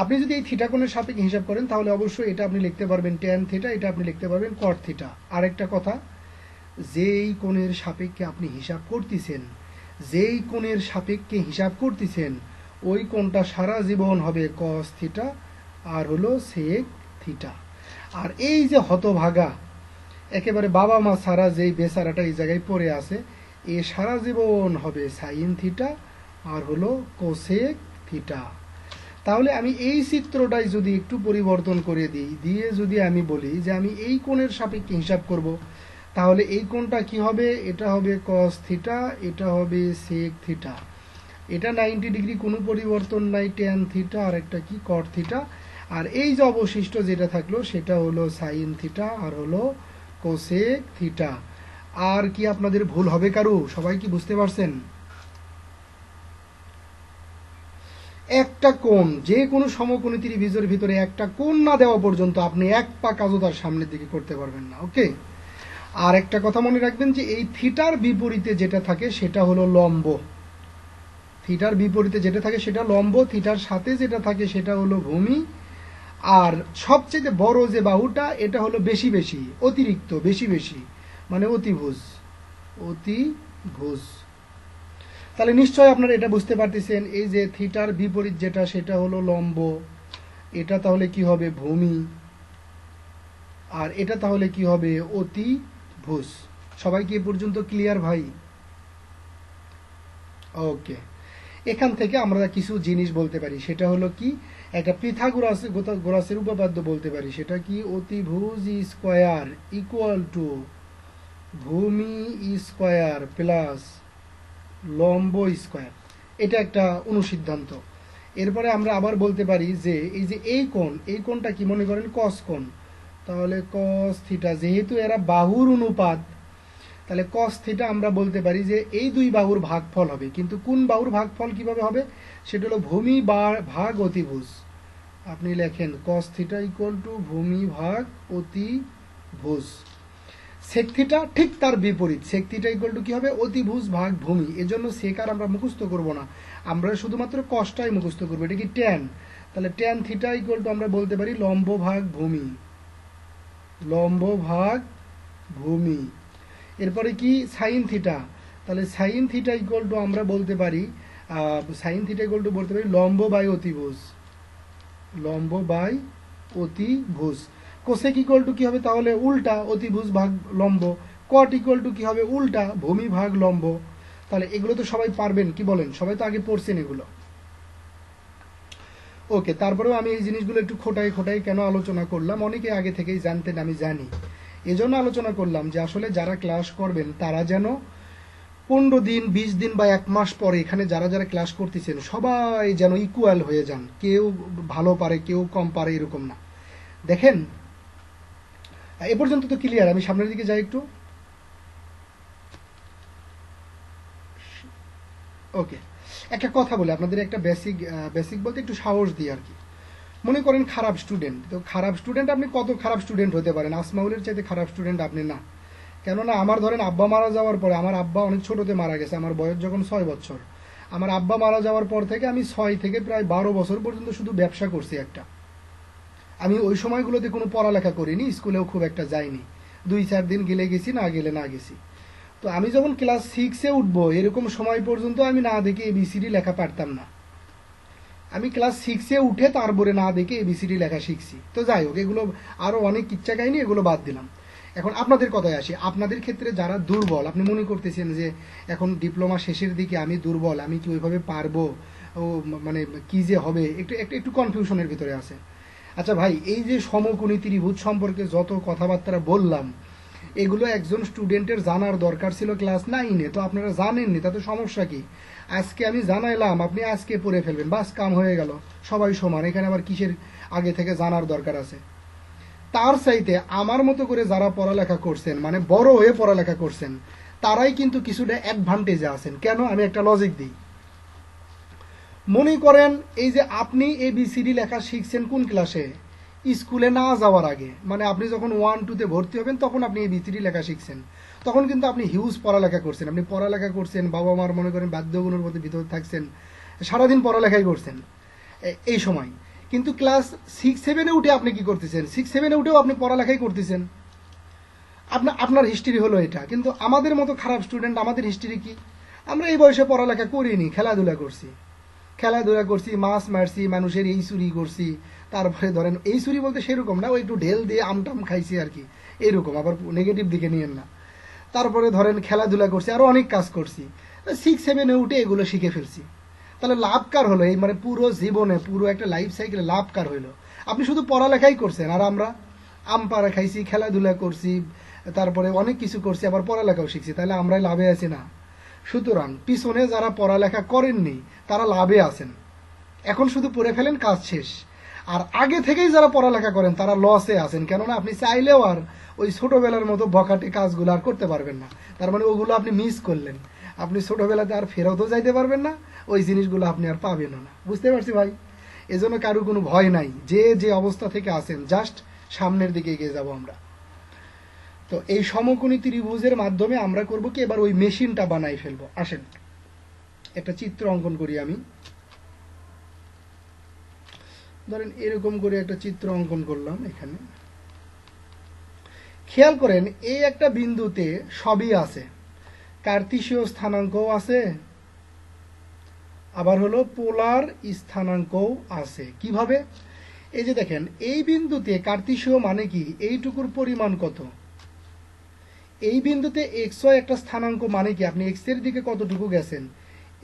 S1: আপনি যদি এই থিটা কোণের সাপেক্ষে হিসাব করেন তাহলে অবশ্যই এটা আপনি লিখতে পারবেন ট্যান থিটা, এটা আপনি লিখতে পারবেন কট থিটা। আরেকটা কথা, যেই কোণের সাপেক্ষে আপনি হিসাব করতেছেন, যেই কোণের সাপেক্ষে হিসাব করতেছেন ওই কোণটা সারা জীবন হবে কস থিটা আর হলো সেক থিটা। আর এই যে হতভাগা একেবারে বাবা মা সারা যেই বেচারাটা এই জায়গায় পড়ে আছে, এ সারা জীবন হবে সাইন থিটা আর হলো কোসেক থিটা। তাহলে আমি এই চিত্রটাই যদি একটু পরিবর্তন করে দিই, দিয়ে যদি আমি বলি যে আমি এই কোণের সাপেক্ষে হিসাব করব, তাহলে এই কোণটা কি হবে, এটা হবে কস থিটা, এটা হবে সেক থিটা, এটা 90 ডিগ্রি কোনো পরিবর্তন নাই, ট্যান থিটা আর একটা কি কট থিটা। আর এই যে অবশিষ্ট যেটা থাকলো সেটা হলো সাইন থিটা আর হলো কোসেক থিটা। আর কি আপনাদের ভুল হবে কারো? সবাই কি বুঝতে পারছেন? একটা কোণ, যে কোনো সমকোণী ত্রিভুজের ভিতরে একটা কোণ না দেওয়া পর্যন্ত আপনি এক পা কাজও তার সামনের দিকে করতে পারবেন না। ওকে, আর একটা কথা মনে রাখবেন যে এই থিটার বিপরীতে যেটা থাকে সেটা হলো লম্ব। থিটার বিপরীতে যেটা থাকে সেটা লম্ব, থিটার সাথে যেটা থাকে সেটা হলো ভূমি। আর সবচেয়ে বড় যে বাহুটা এটা হলো বেশি বেশি, অতিরিক্ত বেশি বেশি, মানে অতিভুজ, অতিভুজ। তাহলে নিশ্চয় আপনারা এটা বুঝতে পারতেছেন, এই যে থিটার বিপরীত যেটা সেটা হলো লম্ব, এটা তাহলে কি হবে ভূমি, আর এটা তাহলে কি হবে অতিভুজ। সবাই কি এ পর্যন্ত ক্লিয়ার ভাই? ওকে, এখান থেকে আমরা কিছু জিনিস বলতে পারি, সেটা হলো কি, একটা পিথাগোরাসের উপপাদ্য বলতে পারি। সেটা কি, অতিভুজ স্কয়ার ইকুয়াল টু ভূমি স্কয়ার প্লাস লম্ব স্কয়ার, এটা একটা অনুসিদ্ধান্ত। এরপরে আমরা আবার বলতে পারি যে এই যে এই কোণটা কি মনে করেন কস কোণ, তাহলে কস থিটা, যেহেতু এরা বাহুর অনুপাত তাহলে কস থিটা আমরা বলতে পারি যে এই দুই বাহুর ভাগফল হবে। কিন্তু কোন বাহুর ভাগফল কিভাবে হবে, সেটা হলো ভূমি ভাগ অতিভুজ। আপনি লেখেন কস থিটা ইকুয়াল টু ভূমি ভাগ অতিভুজ। সেক থিটা ঠিক তার বিপরীত, সেক থিটা ইকুয়াল টু কি হবে, অতিভুজ ভাগ ভূমি। এজন্য সেক আর আমরা মুখস্থ করব না, আমরা শুধুমাত্র কসটাই মুখস্থ করবো। এটা কি ট্যান, তাহলে ট্যান থিটা ইকুয়াল টু আমরা বলতে পারি লম্ব ভাগ ভূমি, লম্ব ভাগ ভূমি। এরপরে কি সাইন থিটা, তাহলে সাইন থিটা ইকুয়াল টু আমরা বলতে পারি লম্ব বাই অতিভুজ, লম্ব বাই অতিভুজ। কোসেক ইকুয়াল টু কি হবে, তাহলে উল্টা অতিভুজ ভাগ লম্ব। কট ইকুয়াল টু কি হবে, উল্টা ভূমি ভাগ লম্ব। তাহলে এগুলো তো সবাই পারবেন, কি বলেন? সবাই তো আগে পড়ছেন এগুলো। ওকে, তারপরেও আমি এই জিনিসগুলো একটু খোটাই কেন আলোচনা করলাম, অনেকে আগে থেকেই জানতেন, আমি জানি, এজন্য আলোচনা করলাম যে আসলে যারা ক্লাস করবেন তারা যেন 15 দিন 20 দিন বা 1 মাস পরে এখানে যারা যারা ক্লাস করতেছেন সবাই যেন ইকুয়াল হয়ে যান, কেউ ভালো পারে কেউ কম পারে এরকম না। দেখেন এ পর্যন্ত তো ক্লিয়ার, আমি সামনের দিকে যাই একটু। ওকে, একটা কথা বলি আপনাদের, একটা বেসিক বলতে একটু সাহস দিই আর কি। মনে করেন খারাপ স্টুডেন্ট, তো খারাপ স্টুডেন্ট আপনি কত খারাপ স্টুডেন্ট হতে পারেন, আসমাউলের চাইতে খারাপ স্টুডেন্ট আপনি না। কেননা আমার ধরেন আব্বা মারা যাওয়ার পরে, আমার আব্বা অনেক ছোটতে মারা গেছে, আমার বয়স যখন 6 বছর, আমার আব্বা মারা যাওয়ার পর থেকে আমি 6 থেকে প্রায় 12 বছর পর্যন্ত শুধু ব্যবসা করছি একটা। আমি ওই সময়গুলোতে কোনো পড়ালেখা করিনি, স্কুলেও খুব একটা যাইনি, 2-4 দিন গেলে গেছি, না গেলে না গেছি। তো আমি যখন ক্লাস 6-এ উঠবো এরকম সময় পর্যন্ত আমি না দেখে এবিসিডি লেখা পারতাম না। আমি ক্লাস 6-এ উঠে তারপরে না দেখে এবিসিডি লেখা শিখছি। তো যাই হোক, এগুলো আরো অনেক কিচ্ছা কাহিনী, এগুলো বাদ দিলাম। এখন আপনাদের কথায় আসি, আপনাদের ক্ষেত্রে যারা দুর্বল, আপনি মনে করতেছেন যে এখন ডিপ্লোমা শেষের দিকে আমি দুর্বল, আমি কি ওইভাবে পারবো, ও মানে কি যে হবে, একটু একটু একটু কনফিউশনের ভিতরে আছে। আচ্ছা ভাই, এই যে সমকোণী ত্রিভুজ সম্পর্কে যত কথাবার্তা বললাম, এগুলো একজন স্টুডেন্টের জানার দরকার ছিল ক্লাস 9-এ, তো আপনারা জানেননি, তাতে সমস্যা কি? আজকে আমি জানাইলাম, আপনি আজকে পড়ে ফেলবেন, বাস কাম হয়ে গেল, সবাই সমান, এখানে আবার কিসের আগে থেকে জানার দরকার আছে? তার চাইতে আমার মতো করে যারা পড়ালেখা করছেন, মানে বড় হয়ে পড়ালেখা করছেন, তারাই কিন্তু কিছুটা অ্যাডভান্টেজে আছেন। কেন? আমি একটা লজিক দিই। মনে করেন এই যে আপনি ABCD লেখা শিখছেন কোন ক্লাসে? স্কুলে না যাওয়ার আগে, মানে আপনি যখন 1-2-তে ভর্তি হবেন তখন আপনি ABCD লেখা শিখছেন। তখন কিন্তু আপনি হিউজ পড়ালেখা করছেন, আপনি পড়ালেখা করছেন, বাবা মার মনে করেন বাধ্যগুলোর মধ্যে ভিতর থাকছেন, সারাদিন পড়ালেখাই করছেন এই সময়। কিন্তু ক্লাস 6-7-এ উঠে আপনি কি করতেছেন? 6-7-এ উঠেও আপনি পড়ালেখাই করতেছেন। আপনার হিস্ট্রি হলো এটা। কিন্তু আমাদের মতো খারাপ স্টুডেন্ট, আমাদের হিস্ট্রি কি? আমরা এই বয়সে পড়ালেখা করিনি, খেলাধুলা করছি, মাছ মারছি, মানুষের এই চুরি করছি, তারপরে ধরেন এই চুরি বলতে সেরকম না, ওই একটু ঢেল দিয়ে আমটাম খাইছি আর কি, এরকম, আবার নেগেটিভ দিকে নিয়েন না। তারপরে ধরেন খেলাধুলা করছি, আরো অনেক কাজ করছি, 6-7-এ উঠে এগুলো শিখে ফেলছি। তাহলে লাভ কার হলো? এই মানে পুরো জীবনে, পুরো একটা লাইফ সাইকেলে লাভ কার হইলো? আপনি শুধু পড়ালেখাই করছেন, আর আমরা আম পাড়া খাইছি, খেলাধুলা করছি, তারপরে অনেক কিছু করছি, আবার পড়ালেখাও শিখছি, তাহলে আমরাই লাভে আছি না? সুতরাং পিছনে যারা পড়ালেখা করেননি তারা লাভে আছেন, এখন শুধু পড়ে ফেলেন, কাজ শেষ। আর আগে থেকেই যারা পড়ালেখা করেন তারা লসে আছেন, কেননা আপনি চাইলেও আর ওই ছোটবেলার মতো বখাটে কাজগুলো আর করতে পারবেন না। তার মানে ওগুলো আপনি মিস করলেন, আপনি ছোটবেলাতে আর ফেরতও যাইতে পারবেন না, ওই জিনিসগুলো আপনি আর পাবেনও না। বুঝতে পারছি ভাই? এজন্য কারো কোনো ভয় নাই, যে যে অবস্থা থেকে আছেন জাস্ট সামনের দিকে এগিয়ে যাব আমরা। তো এই সমকোণী ত্রিভুজের মাধ্যমে আমরা করব কি, এবার ওই মেশিনটা বানাই ফেলবো। আসেন একটা চিত্র অঙ্কন করি। আমি ধরেন এরকম করে একটা চিত্র অঙ্কন করলাম। এখানে খেয়াল করেন, এই একটা বিন্দুতে সবই আছে, কার্তেশীয় স্থানাঙ্কও আছে, আবার হলো পোলার স্থানাঙ্কও আছে। কিভাবে? এই যে দেখেন, এই বিন্দুতে কার্তেশীয় মানে কি, এইটুকুর পরিমাণ কত? এই বিন্দুতে XY একটা স্থানাঙ্ক মানে কি, আপনি x এর দিকে কতটুকু গেছেন,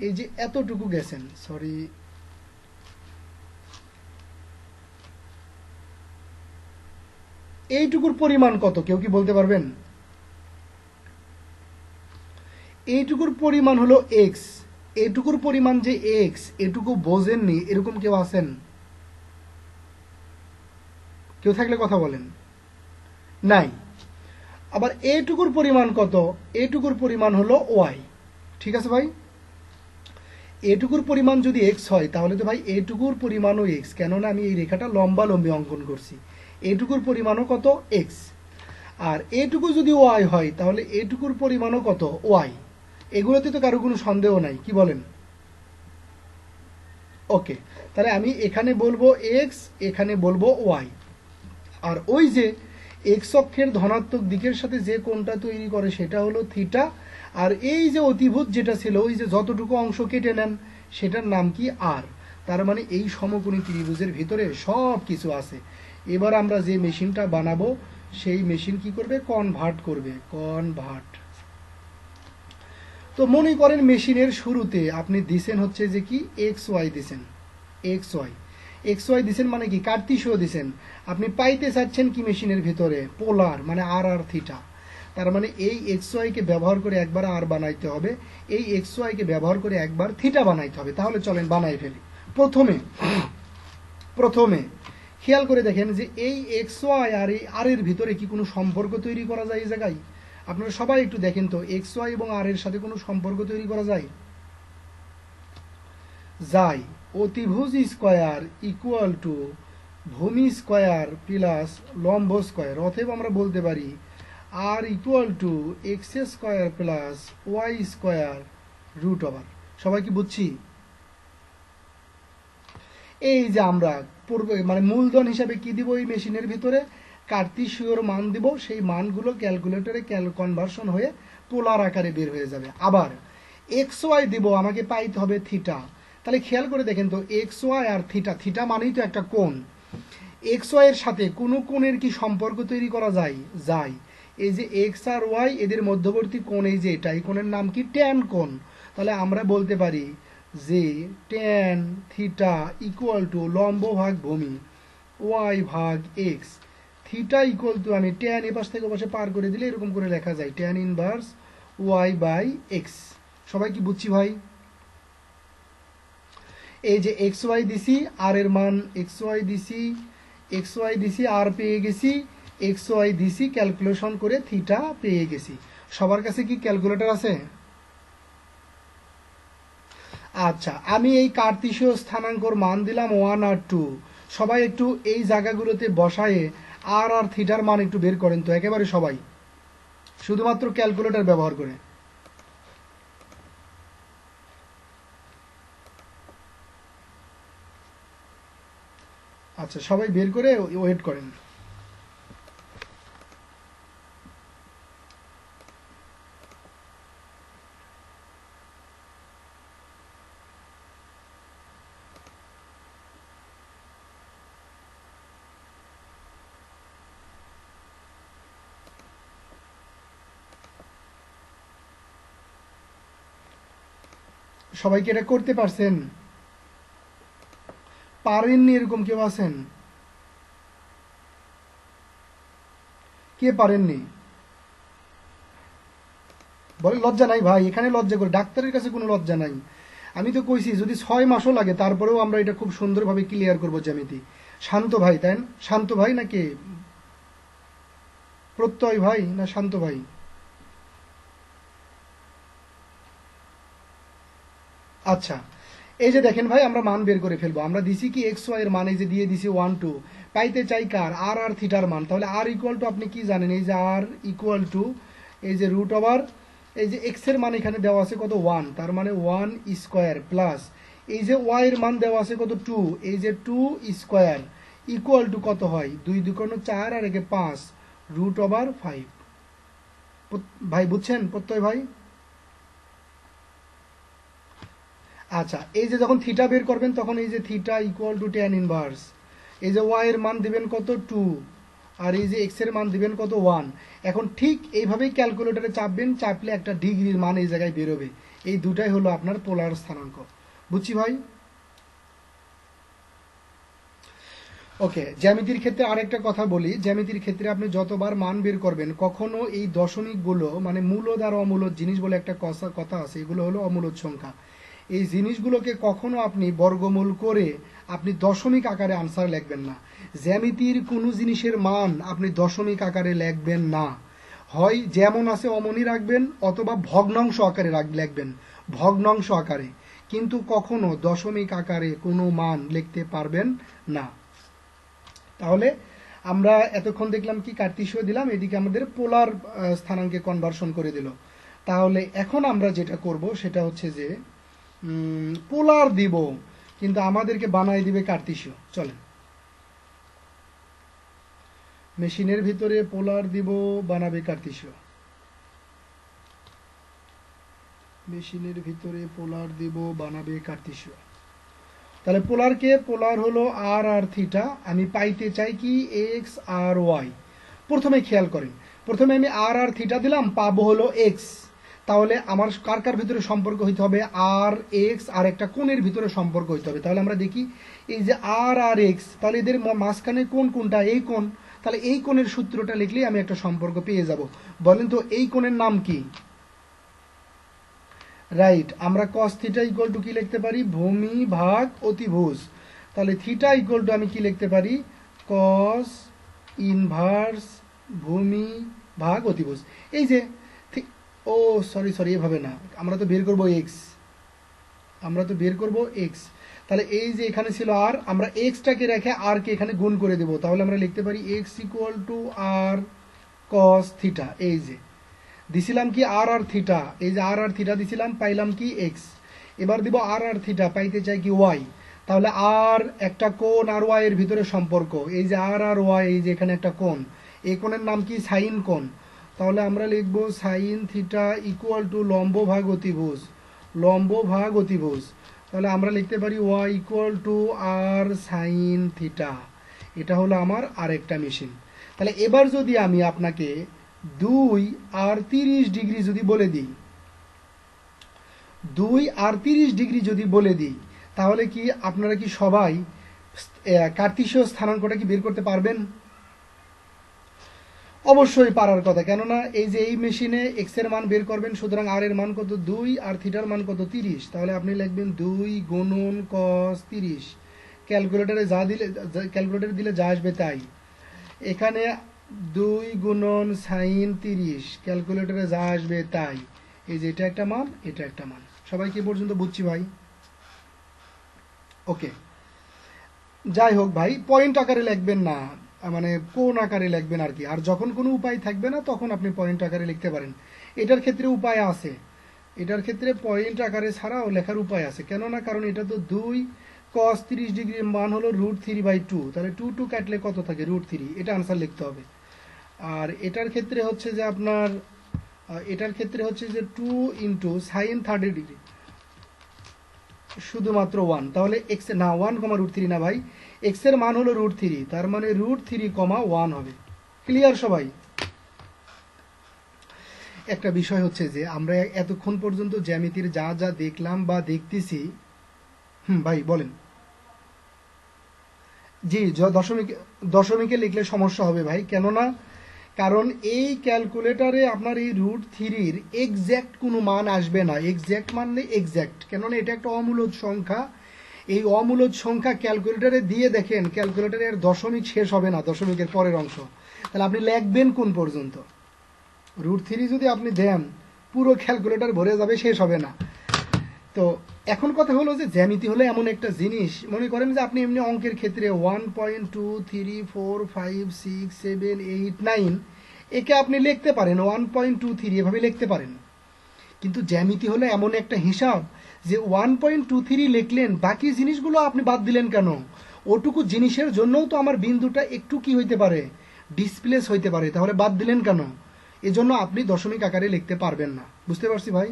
S1: এই যে এতটুকু গেছেন, সরি এইটুকুর পরিমাণ কত কেউ কি বলতে পারবেন? এইটুকুর পরিমাণ হলো x, এইটুকুর পরিমাণ যে x, এটুকু বোঝেননি এরকম কেউ আছেন? কেউ থাকলে কথা বলেন। নাই। আবার এইটুকুর পরিমাণ কত? এইটুকুর পরিমাণ হলো y। ঠিক আছে ভাই? এটুকুর পরিমাণ যদি x হয় তাহলে তো ভাই এটুকুর পরিমাণও x, কেননা আমি এই রেখাটা লম্বা লম্বি অঙ্কন করছি, এটুকুর পরিমাণও কত? x। আর এটুকু যদি y হয় তাহলে এটুকুর পরিমাণও কত? y। এগুলোতে তো কারো কোনো সন্দেহ নাই, কি বলেন? ওকে, তাহলে আমি এখানে বলবো x, এখানে বলবো y। আর ওই যে x অক্ষের ধনাত্মক দিকের সাথে যে কোণটা তৈরি করে সেটা হলো থিটা। আর এই যে অতিভুজ যেটা ছিল, ওই যে যতটুকু অংশ কেটে নেন সেটার নাম কি? আর। তার মানে এই সমকোণী ত্রিভুজের ভিতরে সব কিছু আছে। এবার আমরা যে মেশিনটা বানাবো সেই মেশিন কি করবে? কনভার্ট করবে, কনভার্ট। তো মনে করেন মেশিনের শুরুতে আপনি দিছেন হচ্ছে যে কি XY দিছেন, XY দিছেন মানে কি? কার্তেশীয় দিছেন। আপনি পাইতে চাচ্ছেন কি মেশিনের ভিতরে? পোলার, মানে আর আর থিটা। তার মানে এই XY কে ব্যবহার করে একবার আর বানাইতে হবে, এই XY কে ব্যবহার করে একবার থিটা বানাইতে হবে। তাহলে চলেন বানাই ফেলি। প্রথমে খেয়াল করে দেখেন যে এই XY আর এই আর এর ভিতরে কি কোনো সম্পর্ক তৈরি করা যায়? এই জায়গায় আপনারা সবাই একটু দেখেন তো, XY এবং আর এর সাথে কোনো সম্পর্ক তৈরি করা যায়? যায়। অতিভুজ স্কয়ার ইকুয়াল টু ভূমি স্কয়ার প্লাস লম্ব স্কয়ার, অতএব আমরা বলতে পারি আর equal to x square plus y square root over. সবাই কি বুঝছি? এই যে আমরা পূর্বে মানে মূলধন হিসাবে কি দিব এই মেশিনের ভিতরে? কার্তেশীয়র মান দিব, সেই মানগুলো ক্যালকুলেটরে কনভার্সন হয়ে পোলার আকারে বের হয়ে যাবে। আবার XY দিব, আমাকে পাইতে হবে থিটা। তাহলে খেয়াল করে দেখেন তো, XY আর থিটা, থিটা মানেই তো একটা কোণ। XY এর সাথে কোনো কোণের কি সম্পর্ক তৈরি করা যায়? যায়। এই যে এক্স আর ওয়াই এদের মধ্যবর্তী কোণ এই যে এটা, এই কোণের নাম কি? ট্যান কোণ। তাহলে আমরা বলতে পারি যে ট্যান থিটা ইকুয়াল টু লম্ব ভাগ ভূমি ওয়াই ভাগ এক্স, থিটা ইকুয়াল টু আমি ট্যান এপাশ থেকে ওপাশে পার করে দিলে এরকম করে লেখা যায় tan inverse y by x. সবাই কি বুঝছি ভাই? এই যে এক্স ওয়াই দিছি, আর এর মান এক্স ওয়াই দিছি, আর পেয়ে গেছি, এক্স ওয়াই দিছি, ক্যালকুলেশন করে থিটা পেয়ে গেছি। সবার কাছে কি ক্যালকুলেটর আছে? আচ্ছা, আমি এই কার্তেশীয় স্থানাঙ্কর মান দিলাম 1 আর 2। সবাই একটু এই জায়গাগুলোতে বসায়ে আর আর থিটার মান একটু বের করেন তো, একেবারে সবাই, শুধুমাত্র ক্যালকুলেটর ব্যবহার করে। আচ্ছা, সবাই বের করে ওয়েট করেন। সবাই কি এটা করতে পারছেন? পারেননি এরকম কেউ আছেন? কে পারেননি? বলে লজ্জা নাই ভাই, এখানে লজ্জা করে, ডাক্তারের কাছে কোনো লজ্জা নাই। আমি তো কইছি যদি 6 মাসও লাগে তারপরেও আমরা এটা খুব সুন্দরভাবে ক্লিয়ার করবো জ্যামিতি। শান্ত ভাই, তাই না? শান্ত ভাই নাকি প্রত্যয় ভাই না শান্ত ভাই? আচ্ছা, এই যে দেখেন ভাই, আমরা মান বের করে ফেলবো। আমরা দিছি কি এক্স ওয়াই এর মান, এই যে দিয়ে দিছি 1 2, পাইতে চাই কার? আর আর থিটার মান। তাহলে আর ইকুয়াল টু আপনি কি জানেন? এই যে আর ইকুয়াল টু এই যে রুট ওভার এই যে এক্স এর মান এখানে দেওয়া আছে কত? 1, তার মানে 1 স্কোয়ার প্লাস এই যে ওয়াই এর মান দেওয়া আছে কত? 2, এই যে 2 স্কোয়ার ইকুয়াল টু কত হয়? 2 2 4 আর একে 5 রুট ওভার 5। ভাই বুঝছেন প্রত্যয় ভাই? আচ্ছা, এই যে যখন থিটা বের করবেন তখন এই যে theta equal to tan inverse, এই যে ওয়াই এর মান দিবেন কত? 2, আর এই যে এক্স এর মান দিবেন কত? 1। এখন ঠিক এইভাবেই ক্যালকুলেটরে চাপবেন, চাপলে একটা ডিগ্রির মান এই জায়গায় বেরোবে। এই দুটাই হলো আপনার পোলার স্থানাঙ্ক। বুঝছি ভাই? ওকে, জ্যামিতির ক্ষেত্রে আরেকটা কথা বলি। জ্যামিতির ক্ষেত্রে আপনি যতবার মান বের করবেন কখনো এই দশমিকগুলো, মানে মূলদ আর অমূলদ জিনিস বলে একটা কথা আছে, এগুলো হলো অমূলদ সংখ্যা। এই জিনিসগুলোকে কখনো আপনি বর্গমূল করে আপনি দশমিক আকারে আনসার লিখবেন না। জ্যামিতির কোনো জিনিসের মান আপনি দশমিক আকারে লিখবেন না। হয় যেমন আছে অমনই রাখবেন, অথবা ভগ্নাংশ আকারে লিখবেন, ভগ্নাংশ আকারে, কিন্তু কখনো দশমিক আকারে কোনো মান লিখতে পারবেন না। তাহলে আমরা এতক্ষণ দেখলাম কি কার্তেশীয় দিলাম, এদিকে আমাদের পোলার স্থানাঙ্কে কনভার্সন করে দিল। তাহলে এখন আমরা যেটা করব সেটা হচ্ছে যে পোলার দিব, কিন্তু আমাদেরকে বানাই দিবে কার্তেশীয়। চলেন, মেশিনের ভিতরে পোলার দিব, বানাবে কার্তেশীয়। মেশিনের ভিতরে পোলার দিব, বানাবে কার্তেশীয়। তাহলে পোলার হলো আর আর থিটা। আমি পাইতে চাই কি? এক্স আর ওয়াই। প্রথমে খেয়াল করেন, প্রথমে আমি আর আর থিটা দিলাম, পাবো হলো এক্স। তাহলে আমার কার কার ভিতরে সম্পর্ক হইতে হবে? আর এক্স আর একটা কোণের ভিতরে সম্পর্ক হইতে হবে। তাহলে আমরা দেখি এই যে আর আর এক্স, তাহলে এদের মাঝখানে কোণ কোনটা? এই কোণ। তাহলে এই কোণের সূত্রটা লিখলেই আমি একটা সম্পর্ক পেয়ে যাব। বলেন তো এই কোণের নাম কি? রাইট, আমরা cos থিটা ইকুয়াল টু কি লিখতে পারি? ভূমি ভাগ অতিভুজ। তাহলে থিটা ইকুয়াল টু আমি কি লিখতে পারি? cos ইনভার্স ভূমি ভাগ অতিভুজ। এই যে ও সরি এভাবে না, আমরা তো বের করব এক্স, তাহলে এই যে এখানে ছিল আর, আমরা এক্সটাকে রেখে আর কে এখানে গুণ করে দেব। তাহলে আমরা লিখতে পারি x equal to r cos theta. এই যে দিছিলাম কি আর আর থিটা, এই যে আর আর থিটা দিছিলাম, পাইলাম কি? এক্স। এবার দিব আর আর থিটা, পাইতে চাই কি? ওয়াই। তাহলে আর একটা কোণ আর ওয়াই এর ভিতরে সম্পর্ক, এই যে আর আর ওয়াই, এই যে এখানে একটা কোণ, এই কোণের নাম কি? সাইন কোণ। তাহলে আমরা লিখব সাইন থিটা ইকুয়াল টু লম্ব ভাগ অতিভুজ। তাহলে আমরা লিখতে পারি y equal to r sine theta. এটা হলো আমার আরেকটা মেশিন। তাহলে এবার যদি আমি আপনাকে 2 আর 30 ডিগ্রি যদি বলে দিই, 2 আর 30 ডিগ্রি যদি বলে দিই, তাহলে কি আপনারা কি সবাই কার্তেশীয় স্থানাঙ্কটা কি বের করতে পারবেন? অবশ্যই পারার কথা, কেননা এই যে এই মেশিনে এক্স এর মান বের করবেন, সুতরাং আর এর মান কত 2 আর থিটার মান কত 30, তাহলে আপনি লিখবেন 2 গুণন cos 30। ক্যালকুলেটরে দিলে যা আসবে তাই। এখানে 2 গুণন sin 30, ক্যালকুলেটরে যা আসবে তাই। এই যে এটা একটা মান, এটা একটা মান। সবাই কি পর্যন্ত বুঝছি ভাই? ওকে, যাই হোক ভাই, পয়েন্ট আকারে লিখবেন না, মানে কোন আকারে লিখবেন আর কি। আর যখন কোনো উপায় থাকবে না তখন আপনি পয়েন্ট আকারে লিখতে পারেন। এটার ক্ষেত্রে উপায় আছে, এটার ক্ষেত্রে পয়েন্ট আকারে ছাড়াও লেখার উপায় আছে। কেননা কারণ এটা তো 2 cos 30 ডিগ্রির মান হলো √3/2, তাহলে 2 কাটলে কত থাকে √3, এটা আনসার লিখতে হবে। আর এটার ক্ষেত্রে হচ্ছে যে আপনার এটার ক্ষেত্রে হচ্ছে যে 2 ইন্টু sin 30 ডিগ্রি, শুধুমাত্র 1, তাহলে এক্স না 1, √3 না ভাই, এক্স এর মান হলো √3, তার মানে √3, 1 হবে। ক্লিয়ার সবাই? একটা বিষয় হচ্ছে যে আমরা এতক্ষণ পর্যন্ত জ্যামিতির যা যা দেখলাম বা দেখতেছি, ভাই বলেন। জি, দশমিকে লিখলে সমস্যা হবে ভাই, কেননা কারণ এই ক্যালকুলেটরে আপনার এই √3-র এক্স্যাক্ট কোনো মান আসবে না। এক্স্যাক্ট মানে এক্স্যাক্ট, কেননা এটা একটা অমূলদ সংখ্যা। এই অমূলদ সংখ্যা ক্যালকুলেটরে দিয়ে দেখেন, ক্যালকুলেটরের দশমিক শেষ হবে না, দশমিকের পরের অংশ। তাহলে আপনি লিখবেন কোন পর্যন্ত? √3 যদি আপনি দেন, পুরো ক্যালকুলেটর ভরে যাবে, শেষ হবে না। তো এখন কথা হলো যে জ্যামিতি হলো এমন একটা জিনিস, মনে করেন যে আপনি এমনি অঙ্কের ক্ষেত্রে 1, 2, 3, 4, 5, 6, 7, 8, 9 একে আপনি লিখতে পারেন, 1, 2, 3 এভাবে লিখতে পারেন। কিন্তু জ্যামিতি হলো এমন একটা হিসাব যে 1, 2, 3 লিখলেন, বাকি জিনিসগুলো আপনি বাদ দিলেন কেন? ওটুকু জিনিসের জন্যও তো আমার বিন্দুটা একটু কি হইতে পারে, ডিসপ্লেস হইতে পারে, তাহলে বাদ দিলেন কেন? এজন্য আপনি দশমিক আকারে লিখতে পারবেন না। বুঝতে পারছি ভাই?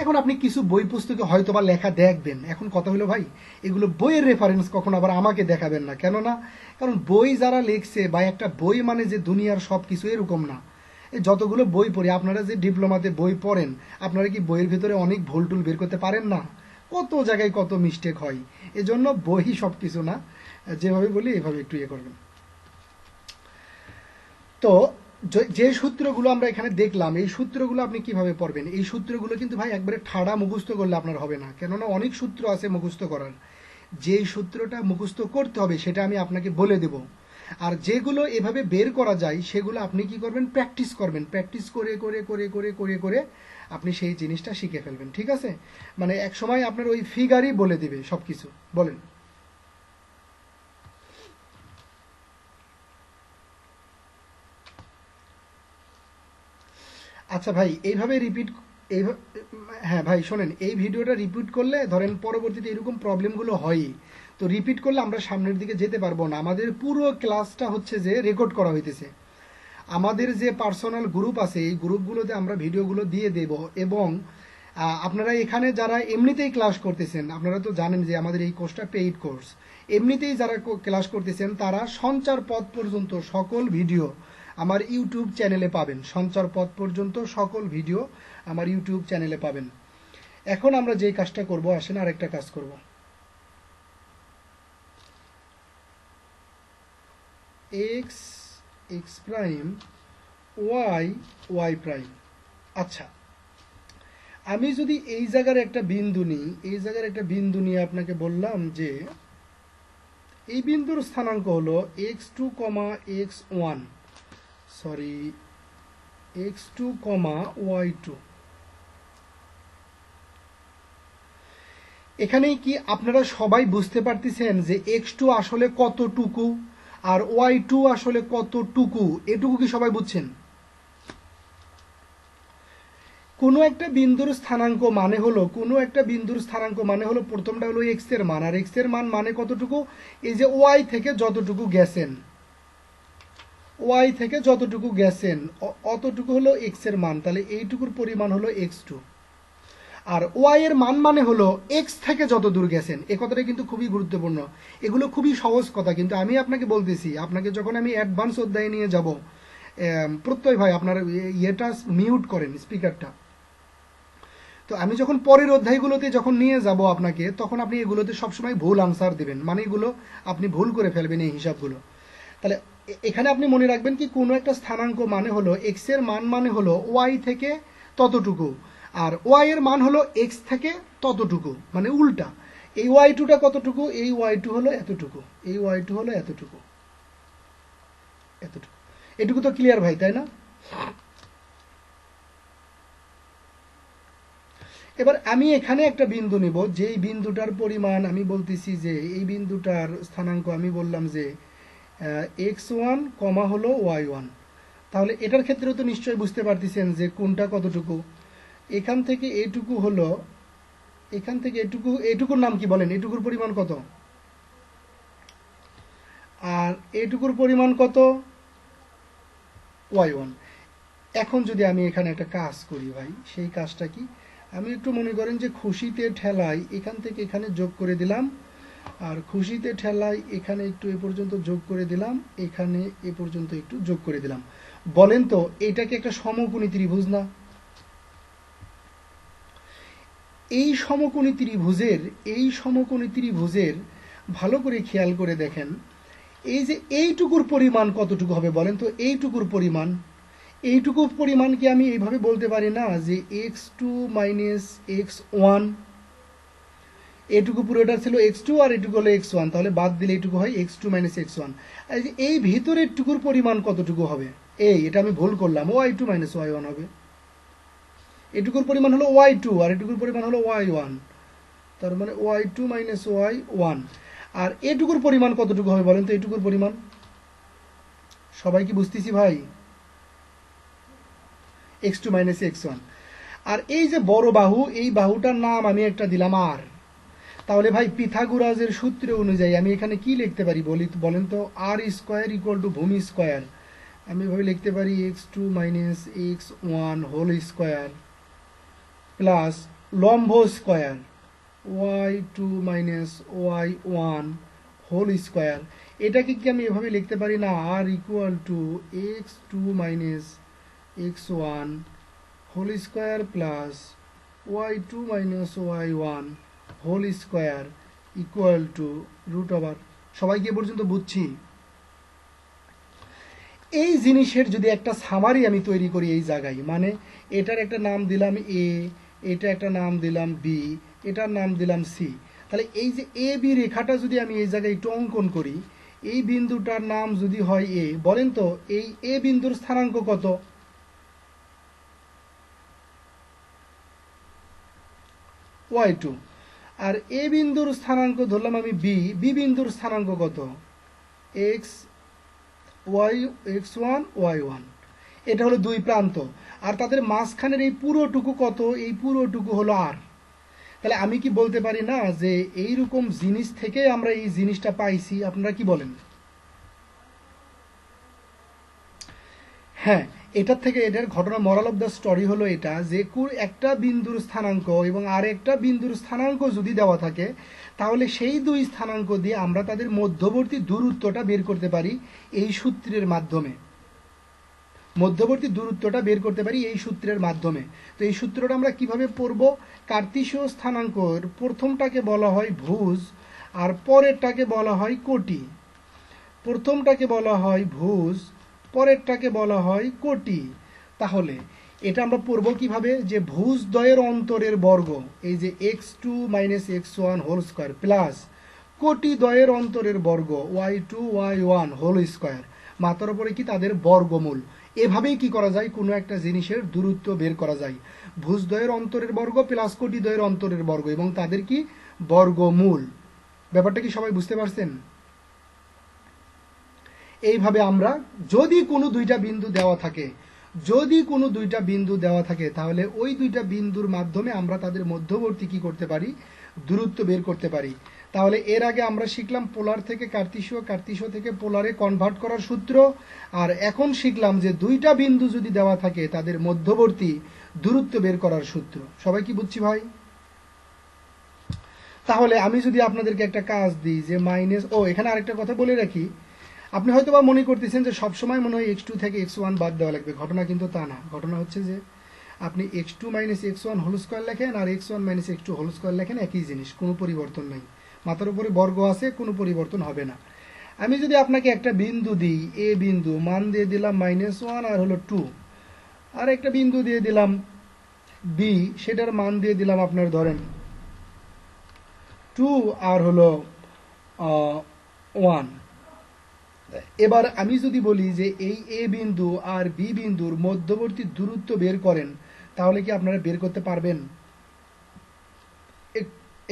S1: এখন আপনি কিছু বই পুস্তকে হয়তো বা লেখা দেখবেন। এখন কথা হলো ভাই, এগুলো বইয়ের রেফারেন্স কখন আবার আমাকে দেখাবেন না, কেননা কারণ বই যারা লিখছে, বা একটা বই মানে যে দুনিয়ার সব কিছু এরকম না। এই যতগুলো বই পড়ি, আপনারা যে ডিপ্লোমাতে বই পড়েন, আপনারা কি বইয়ের ভিতরে অনেক ভুল টুল বের করতে পারেন না? কত জায়গায় কত মিস্টেক হয়। এজন্য বই সব কিছু না, যেভাবে বলি এভাবে একটু ইয়ে করবেন। তো যে সূত্রগুলো আমরা এখানে দেখলাম, এই সূত্রগুলো আপনি কিভাবে পড়বেন? এই সূত্রগুলো কিন্তু ভাই একবারে ঠাড়া মুখস্থ করলে আপনার হবে না, কেননা অনেক সূত্র আছে মুখস্থ করার। যেই সূত্রটা মুখস্থ করতে হবে সেটা আমি আপনাকে বলে দেব। আর যেগুলো এভাবে বের করা যায় সেগুলো আপনি কি করবেন? প্র্যাকটিস করবেন। প্র্যাকটিস করে করে করে করে করে করে আপনি সেই জিনিসটা শিখে ফেলবেন। ঠিক আছে? মানে এক সময় আপনার ওই ফিগারই বলে দিবে সবকিছু। বলেন। আচ্ছা ভাই, এইভাবে রিপিট, হ্যাঁ ভাই শোনেন, এই ভিডিওটা রিপিট করলে ধরেন পরবর্তীতে এরকম প্রবলেমগুলো হয়ই। তো রিপিট করলে আমরা সামনের দিকে যেতে পারবো না। আমাদের পুরো ক্লাসটা হচ্ছে যে রেকর্ড করা হইতেছে। আমাদের যে পার্সোনাল গ্রুপ আছে, এই গ্রুপগুলোতে আমরা ভিডিওগুলো দিয়ে দেব। এবং আপনারা এখানে যারা এমনিতেই ক্লাস করতেছেন, আপনারা তো জানেন যে আমাদের এই কোর্সটা পেইড কোর্স। এমনিতেই যারা ক্লাস করতেছেন তারা সঞ্চার পথ পর্যন্ত সকল ভিডিও আমার ইউটিউব চ্যানেলে পাবেন। সঞ্চার পথ পর্যন্ত সকল ভিডিও আমার ইউটিউব চ্যানেলে পাবেন। এখন আমরা যে কাজটা করব, আসেন আরেকটা কাজ করব। X x prime, y y prime. আচ্ছা, আমি যদি এই জায়গার একটা বিন্দু নিই, এই জায়গার একটা বিন্দু নিয়ে আপনাকে বললাম যে এই বিন্দুর স্থানাঙ্ক হলো x2, x1, sorry x2, y2। এখানেই কি আপনারা সবাই বুঝতে পারতেছেন যে x2 আসলে কতটুকু আর y2 আসলে কতটুকু? এটুকু কি সবাই বুঝছেন? কোনো একটা বিন্দুর স্থানাঙ্ক মানে হলো, কোনো একটা বিন্দুর স্থানাঙ্ক মানে হলো, প্রথমটা হলো x এর মান, আর x এর মান মানে কতটুকু? এই যে y থেকে যতটুকু গেছেন, y থেকে যতটুকু গেছেন অতটুকু হলো x এর মান, তাহলে এইটুকুর পরিমাণ হলো x2। আর y এর মান মানে হলো x থেকে যত দূর গেছেন। এই কথাটা কিন্তু খুবই গুরুত্বপূর্ণ। এগুলো খুবই সহজ কথা, কিন্তু আমি আপনাকে বলতেছি, আপনাকে যখন আমি অ্যাডভান্স অধ্যায়ে নিয়ে যাব, প্রত্যয় ভাই আপনার ইয়েটা মিউট করেন স্পিকারটা। তো আমি যখন পরের অধ্যায়গুলোতে যখন নিয়ে যাব আপনাকে, তখন আপনি এগুলোতে সবসময় ভুল আনসার দেবেন, মানে এগুলো আপনি ভুল করে ফেলবেন এই হিসাবগুলো। তাহলে এখানে আপনি মনে রাখবেন কি কোনো একটা স্থানাঙ্ক মানে হলো এক্স এর মান মানে হলো ওয়াই থেকে ততটুকু, আর ওয়াই এর মান হলো এক্স থেকে ততটুকু, মানে উল্টা। এই ওয়াই টুটা কতটুকু, এই ওয়াই টু হলো এতটুকু, এই ওয়াই টু হলো এতটুকু, এতটুকু। এটুকু তো ক্লিয়ার ভাই, তাই না? এবার আমি এখানে একটা বিন্দু নিব, যেই বিন্দুটার পরিমাণ আমি বলতেছি যে এই বিন্দুটার স্থানাঙ্ক আমি বললাম যে x1 কমা হলো y1। তাহলে এটার ক্ষেত্রেও তো নিশ্চয়ই বুঝতে পারতেছেন যে কোনটা কতটুকু। এখান থেকে এটুকু হলো, এখান থেকে এটুকু, এটুকুর নাম কি বলেন? এটুকুর পরিমাণ কত? আর এটুকুর পরিমাণ কত? y1। এখন যদি আমি এখানে একটা কাজ করি ভাই, সেই কাজটা কি? আমি একটু মনে করেন যে খুশিতে ঠেলাই এখান থেকে এখানে যোগ করে দিলাম, আর খুশিতে ঠেলাই এখানে একটু এ পর্যন্ত যোগ করে দিলাম, এখানে এ পর্যন্ত একটু যোগ করে দিলাম। বলেন তো এটাকে একটা সমকোণী ত্রিভুজ না? এই সমকোণী ত্রিভুজের ভালো করে খেয়াল করে দেখেন, এই যে এইটুকুর পরিমাণ কতটুকু হবে বলেন তো? এইটুকুর পরিমাণ কি আমি এইভাবে বলতে পারি না যে x2 মাইনাস x1? এটুকু পুরোটা ছিল x2 আর এটুকু হলো x1, তাহলে বাদ দিলে এটুকু হয় x2 মাইনাস x1। এই ভিতরের টুকুর পরিমাণ কতটুকু হবে? এটা আমি ভুল করলাম, y2 মাইনাস y1 হবে। এটুকুর পরিমাণ হলো y2 আর এটুকুর পরিমাণ হলো y1, তার মানে y2 মাইনাস y1। আর এটুকুর পরিমাণ কতটুকু হবে বলেন তো? এটুকুর পরিমাণ সবাই কি বুঝতেছি ভাই? x2 minus x1। আর এই যে বড় বাহু, এই বাহুটার নাম আমি একটা দিলাম r। তাহলে ভাই পিথাগোরাসের সূত্র অনুযায়ী আমি এখানে কি লিখতে পারি বলেন তো? r স্কয়ার ইকুয়াল টু ভূমি স্কয়ার। আমি এভাবে লিখতে পারি x2 minus x1 whole square plus লম্ব square y2 minus y1 whole square. এটাকে কি আমি এভাবে লিখতে পারি না? r equal to x2 minus x1 whole square plus y2 minus y1 whole square equal to root over. সবাই কি এ পর্যন্ত বুঝছি? এই জিনিসের যদি একটা সামারি আমি তৈরি করি এই জায়গায়, মানে এটার একটা নাম দিলাম এ, এটা একটা নাম দিলাম বি, এটার নাম দিলাম সি। তাহলে এই যে এ বি রেখাটা যদি আমি এই জায়গায় একটু অঙ্কন করি, এই বিন্দুটার নাম যদি হয় এ, বলেন তো এই এ বিন্দুর স্থানাঙ্ক কত? y2। আর এ বিন্দুর স্থানাঙ্ক ধরলাম আমি বি, বি বিন্দুর স্থানাঙ্ক কত? x1 y1। এটা হলো দুই প্রান্ত, আর তাদের মাঝখানের এই পুরোটুকু কত? এই পুরোটুকু হলো আর। তাহলে আমি কি বলতে পারি না যে এইরকম জিনিস থেকে আমরা এই জিনিসটা পাইছি? আপনারা কি বলেন? হ্যাঁ, এটার থেকে এটার ঘটনা, মরাল অফ দ্য স্টোরি হলো এটা যে একটা বিন্দুর স্থানাঙ্ক এবং আরেকটা বিন্দুর স্থানাঙ্ক যদি দেওয়া থাকে, তাহলে সেই দুই স্থানাঙ্ক দিয়ে আমরা তাদের মধ্যবর্তী দূরত্বটা বের করতে পারি এই সূত্রের মাধ্যমে। মধ্যবর্তী দূরত্বটা বের করতে পারি এই সূত্রের মাধ্যমে। তো এই সূত্রটা আমরা কিভাবে পড়ব? কার্তেশীয় স্থানাঙ্কর প্রথমটাকে বলা হয় ভুজ আর পরেরটাকে বলা হয় কোটি। প্রথমটাকে বলা হয় ভুজ, পরেরটাকে বলা হয় কোটি। তাহলে এটা আমরা পড়ব কিভাবে? যে ভুজ দ্বয়ের অন্তরের বর্গ, এই যে x2 minus x1 whole square plus কোটি দ্বয়ের অন্তরের বর্গ y2 y1 হোল স্কয়ার, মাথার উপরে কি তাদের বর্গমূল। এভাবেই কি করা যায়? কোনো একটা জিনিসের দূরত্ব বের করা যায়। ভুজ দ্বয়ের অন্তরের বর্গ প্লাস কোটি দ্বয়ের অন্তরের বর্গ এবং তাদের কি বর্গমূল। ব্যাপারটা কি সবাই বুঝতে পারছেন? এইভাবে আমরা যদি কোনো দুইটা বিন্দু দেওয়া থাকে, তাহলে ওই দুইটা বিন্দুর মাধ্যমে আমরা তাদের মধ্যবর্তী কি করতে পারি? দূরত্ব বের করতে পারি। তাহলে এর আগে আমরা শিখলাম পোলার থেকে কার্তেশীয়, কার্তেশীয় থেকে পোলারে কনভার্ট করার সূত্র, আর এখন শিখলাম যে দুইটা বিন্দু যদি দেওয়া থাকে তাদের মধ্যবর্তী দূরত্ব বের করার সূত্র। সবাই কি বুঝছি ভাই? তাহলে আমি যদি আপনাদেরকে একটা কাজ দিই যে মাইনাস, এখানে আরেকটা কথা বলে রাখি, আপনি হয়তো বা মনে করতেছেন যে সবসময় মনে হয় x2 থেকে x1 বাদ দেওয়া লাগবে, ঘটনা কিন্তু তা না। ঘটনা হচ্ছে যে আপনি x2 minus x1 whole square লেখেন আর x1 minus x2 whole square লেখেন, একই জিনিস, কোনো পরিবর্তন নেই। মাথার উপরে বর্গ আছে, কোনো পরিবর্তন হবে না। আমি যদি আপনাকে একটা বিন্দু দিই, এ বিন্দু, মান দিয়ে দিলাম -1 আর হলো 2, আর একটা বিন্দু দিয়ে দিলাম বি, সেটার মান দিয়ে দিলাম আপনার ধরেন 2 আর হলো 1। এবার আমি যদি বলি যে এই এ বিন্দু আর বি বিন্দুর মধ্যবর্তী দূরত্ব বের করেন, তাহলে কি আপনারা বের করতে পারবেন?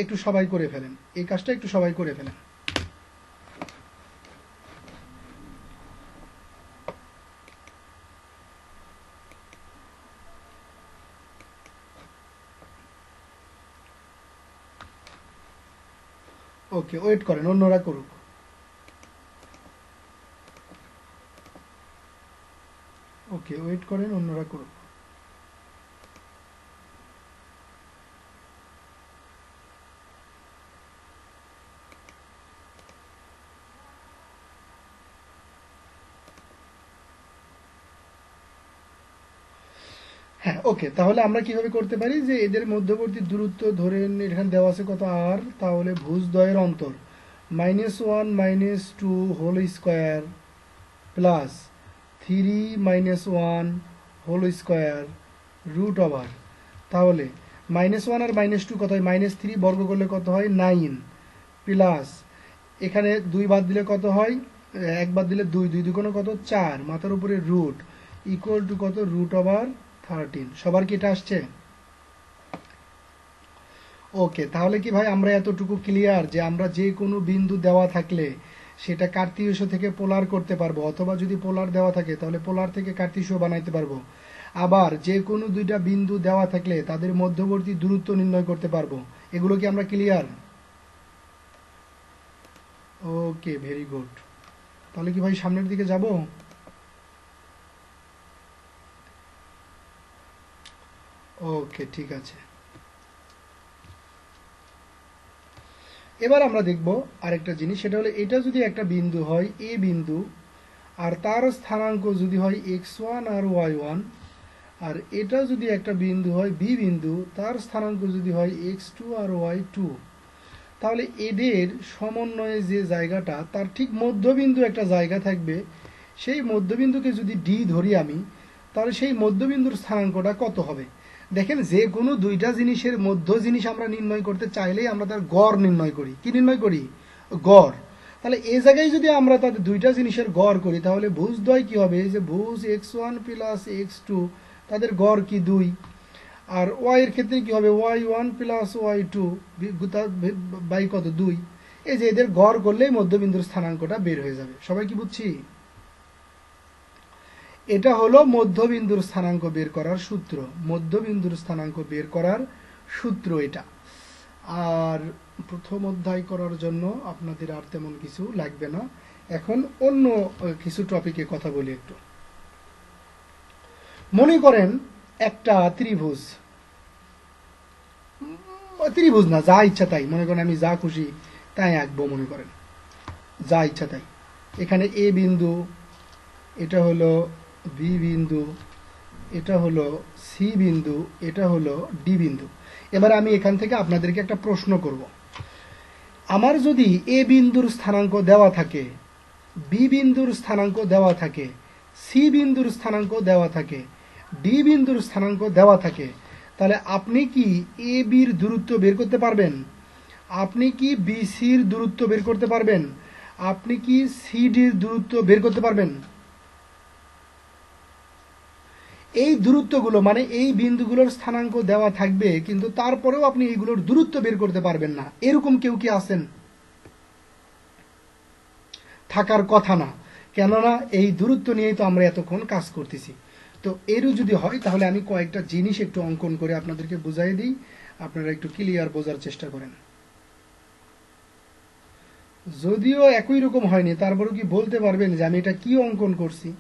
S1: একটু সবাই করে ফেলেন, এই কাজটা একটু সবাই করে ফেলেন। ওকে, ওয়েট করেন, অন্যরা করুক। ওকে, ওয়েট করেন, অন্যরা করুক। হ্যাঁ, ওকে, তাহলে আমরা কিভাবে করতে পারি যে এদের মধ্যবর্তী দূরত্ব ধরেন এখানে দেওয়া আছে কত আর, তাহলে ভুজদ্বয়ের অন্তর -1 -2 whole square plus 3 -1 whole square root over, তাহলে -1 আর -2 কত হয়, -3 বর্গ করলে কত হয় 9, প্লাস এখানে 2 বাদ দিলে কত হয়, 1 বাদ দিলে 2, 2 দুগুণ কত 4, মাথার উপরে রুট ইকুয়াল টু কত রুট ওভার 13। সবার কি এটা আসছে? ওকে, তাহলে কি ভাই আমরা এতটুকু ক্লিয়ার যে আমরা যে কোনো বিন্দু দেওয়া থাকলে সেটা কার্তেশীয় থেকে পোলার করতে পারবো, অথবা যদি পোলার দেওয়া থাকে তাহলে পোলার থেকে কার্তেশীয় বানাইতে পারবো। আবার যে কোনো দুইটা বিন্দু দেওয়া থাকলে তাদের মধ্যবর্তী দূরত্ব নির্ণয় করতে পারবো। এগুলো কি আমরা ক্লিয়ার? ওকে, ভেরি গুড। তাহলে কি ভাই সামনের দিকে যাব? ওকে, ঠিক আছে। এবার আমরা দেখব আরেকটা জিনিস, সেটা হলো এটা যদি একটা বিন্দু হয় এ বিন্দু, আর তার স্থানাঙ্ক যদি হয় x1 আর y1, আর এটা যদি একটা বিন্দু হয় বি বিন্দু, তার স্থানাঙ্ক যদি হয় x2 আর y2, তাহলে এদের সমন্বয়ে যে জায়গাটা, তার ঠিক মধ্যবিন্দু একটা জায়গা থাকবে। সেই মধ্যবিন্দুকে যদি ডি ধরি আমি, তাহলে সেই মধ্যবিন্দুর স্থানাঙ্কটা কত হবে? দেখেন, যে কোনো দুইটা জিনিসের মধ্য জিনিস আমরা নির্ণয় করতে চাইলেই আমরা তার গড় নির্ণয় করি। কি নির্ণয় করি? গড়। তাহলে এই জায়গায় যদি আমরা তাদের দুইটা জিনিসের গড় করি, তাহলে ভুজদ্বয় কি হবে, যে ভুজ x1 প্লাস x2, তাদের গড় কি 2, আর ওয়াই এর ক্ষেত্রে কি হবে y1 প্লাস y2 বাই কত 2। এই যে এদের গড় করলেই মধ্যবিন্দুর স্থানাঙ্কটা বের হয়ে যাবে। সবাই কি বুঝছি? এটা হলো মধ্যবিন্দুর স্থানাঙ্ক বের করার সূত্র। মধ্যবিন্দুর স্থানাঙ্ক বের করার সূত্র এটা। আর প্রথম অধ্যায় করার জন্য আপনাদের আর তেমন কিছু লাগবে না। এখন অন্য কিছু টপিকে কথা বলি একটু। মনে করেন একটা ত্রিভুজ, ত্রিভুজ না, যা ইচ্ছা তাই মনে করেন, আমি যা খুশি তাই আঁকবো, মনে করেন যা ইচ্ছা তাই। এখানে এ বিন্দু, এটা হলো বি বিন্দু, এটা হলো সি বিন্দু, এটা হলো ডি বিন্দু। এবার আমি এখান থেকে আপনাদেরকে একটা প্রশ্ন করব। আমার যদি এ বিন্দুর স্থানাঙ্ক দেওয়া থাকে, বি বিন্দুর স্থানাঙ্ক দেওয়া থাকে, সি বিন্দুর স্থানাঙ্ক দেওয়া থাকে, ডি বিন্দুর স্থানাঙ্ক দেওয়া থাকে, তাহলে আপনি কি এ বির দূরত্ব বের করতে পারবেন? আপনি কি বি সির দূরত্ব বের করতে পারবেন? আপনি কি সি ডির দূরত্ব বের করতে পারবেন? এই দূরত্বগুলো মানে এই বিন্দুগুলোর স্থানাঙ্ক দেওয়া থাকবে, কিন্তু তারপরেও আপনি এইগুলোর দূরত্ব বের করতে পারবেন না, এরকম কেউ কি আছেন? থাকার কথা না, কেননা এই দূরত্ব নিয়েই তো আমরা এতক্ষণ কাজ করতেছি। তো এরও যদি হয়, তাহলে আমি কয়েকটা জিনিস একটু অঙ্কন করে আপনাদেরকে বুঝাই দিই, আপনারা একটু ক্লিয়ার বোঝার চেষ্টা করেন। যদিও একই রকম হয়নি, তারপরেও কি বলতে পারবেন যে আমি এটা কি অঙ্কন করছি?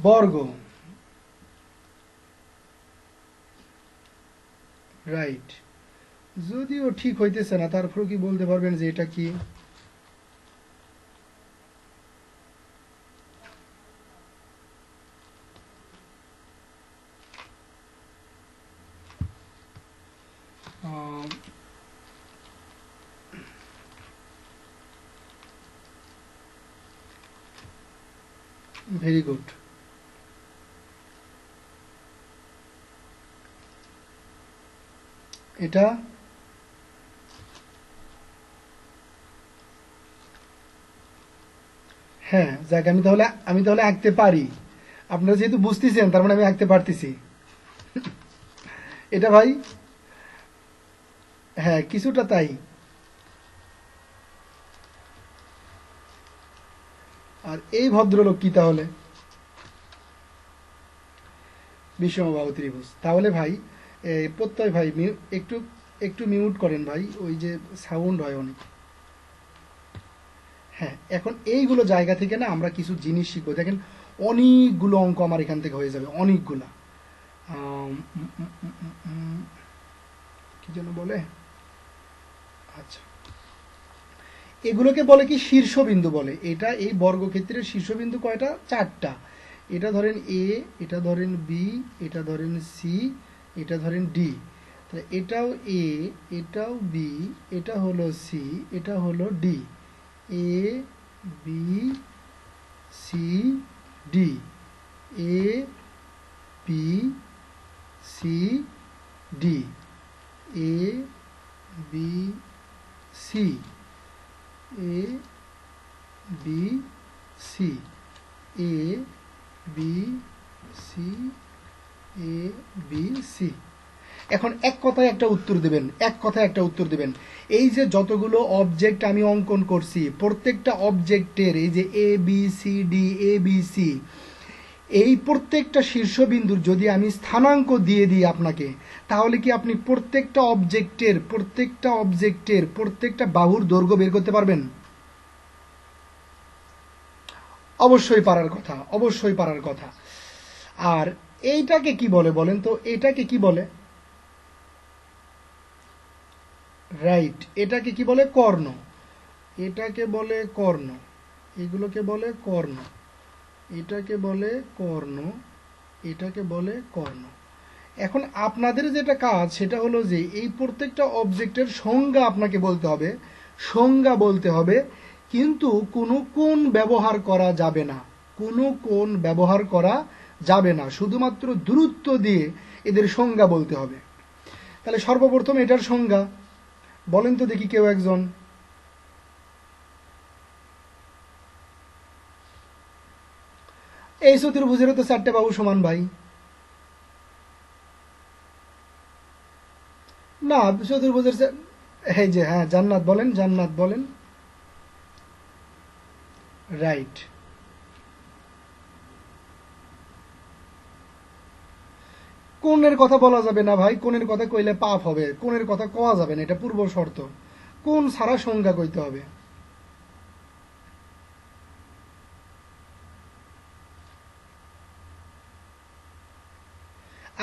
S1: বর্গ, রাইট। যদিও ঠিক হইতেছে না, তারপর কি বলতে পারবেন যে এটা কি? Very good. এটা হ্যাঁ যাক, আমি তাহলে আঁকতে পারি। আপনারা যেহেতু বুঝতেছেন তার মানে আমি আঁকতে পারতেছি। এটা ভাই হ্যাঁ কিছুটা তাই। আর এই ভদ্রলোক কি তাহলে? বিষমবাহু ত্রিভুজ। তাহলে ভাই প্রত্যয় ভাই একটু একটু মিউট করেন ভাই, ওই যে সাউন্ড হয় অনেক। হ্যাঁ এখন এইগুলো জায়গা থেকে না আমরা কিছু জিনিস শিখবো। দেখেন অনেকগুলো অঙ্ক আমার এখান থেকে হয়ে যাবে, অনেকগুলা। কি যেন বলে, আচ্ছা এগুলোকে বলে কি শীর্ষবিন্দু বলে। এটা এই বর্গক্ষেত্রের শীর্ষবিন্দু কয়টা? 4টা। এটা ধরেন এ, এটা ধরেন বি, এটা ধরেন সি, এটা ধরেন ডি। তাহলে এটাও এ, এটাও বি, এটা হলো সি, এটা হলো D. A B C D, A B C D, A B C, A B C, A B C, A B C. এখন এক কথায় একটা উত্তর দেবেন, এক কথায় একটা উত্তর দেবেন। এই যে যতগুলো অবজেক্ট আমি অঙ্কন করছি, প্রত্যেকটা অবজেক্টের এই যে A B C D, A B C, এই প্রত্যেকটা শীর্ষবিন্দুর যদি আমি স্থানাঙ্ক দিয়ে দিই আপনাকে, তাহলে কি আপনি প্রত্যেকটা অবজেক্টের প্রত্যেকটা বাহুর দৈর্ঘ্য বের করতে পারবেন? অবশ্যই পারার কথা, অবশ্যই পারার কথা। আর এইটাকে কি বলে বলেন তো? এটাকে কি বলে? রাইট, এটাকে কি বলে? কর্ণ। এটাকে বলে কর্ণ, এগুলোকে বলে কর্ণ, এটাকে বলে কর্ণ, এটাকে বলে কর্ণ। এখন আপনাদের যেটা কাজ সেটা হলো যে এই প্রত্যেকটা অবজেক্টের সংজ্ঞা আপনাকে বলতে হবে, সংজ্ঞা বলতে হবে, কিন্তু কোনো কোণ ব্যবহার করা যাবে না, কোনো কোণ ব্যবহার করা যাবে না, শুধুমাত্র দূরত্ব দিয়ে এদের সংজ্ঞা বলতে হবে। তাহলে সর্বপ্রথম এটার সংজ্ঞা বলেন তো দেখি কেউ একজন। এই চতুর্ভুজেরও তো 4টে বাহু সমান ভাই। না চতুর্ভুজের এই যে হ্যাঁ জান্নাত বলেন, জান্নাত বলেন। রাইট, কোণের কথা বলা যাবে না ভাই, কোণের কথা কইলে পাপ হবে, কোণের কথা কওয়া যাবে না, এটা পূর্ব শর্ত। কোণ ছাড়া সংজ্ঞা কইতে হবে।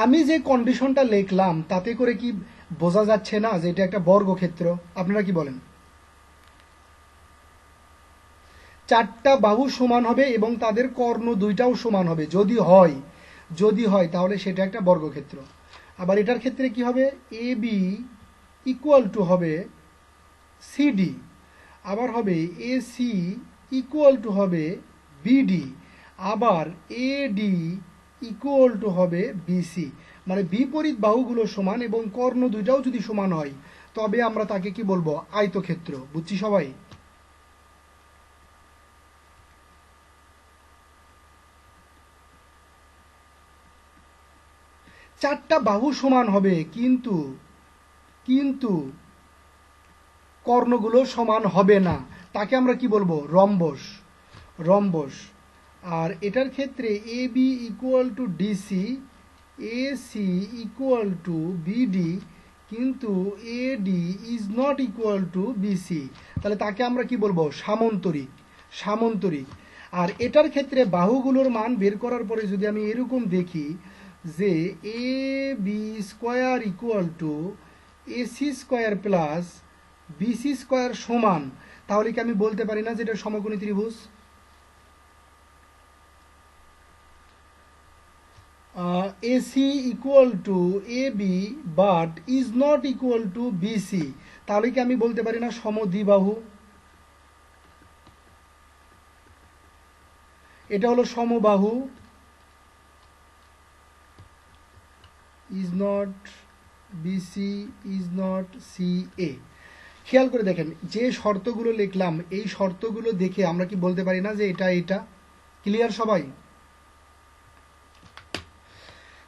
S1: আমি যে কন্ডিশনটা লিখলাম তাতে করে কি বোঝা যাচ্ছে না যে এটা একটা বর্গক্ষেত্র? আপনারা কি বলেন? 4টা বাহু সমান হবে এবং তাদের কর্ণ দুইটাও সমান হবে, যদি হয় তাহলে সেটা একটা বর্গক্ষেত্র। আবার এটার ক্ষেত্রে কি হবে? এ বি ইকুয়াল টু হবে সিডি, আবার হবে এ সি ইকুয়াল টু হবে বিডি, আবার এ ডি ইকুয়াল টু হবে বিসি। মানে বিপরীত বাহুগুলো সমান এবং কর্ণ দুইটাও যদি সমান হয় তবে আমরা তাকে কি বলবো? আয়তক্ষেত্র। বুঝছি সবাই? চারটা বাহু সমান হবে কিন্তু কিন্তু কর্ণগুলো সমান হবে না, তাকে আমরা কি বলবো? Rhombus, rhombus. আর এটার ক্ষেত্রে A B equal to DC, A C equal to BD, কিন্তু A D is not equal to BC, তাহলে তাকে আমরা কি বলবো? সামন্তরিক, সামন্তরিক। আর এটার ক্ষেত্রে বাহুগুলোর মান বের করার পরে যদি আমি এরকম দেখি যে A B square equal to AC square plus BC square সমান, তাহলে কি আমি বলতে পারি না যে এটা সমকোণী ত্রিভুজ? AC equal to AB but is not equal two BC, তাহলে কি আমি বলতে পারি না সমদ্বিবাহু? এটা হলো সমবাহু, is not BC is not CA। খেয়াল করে দেখেন যে শর্তগুলো লিখলাম এই শর্তগুলো দেখে আমরা কি বলতে পারি না যে এটা ক্লিয়ার সবাই?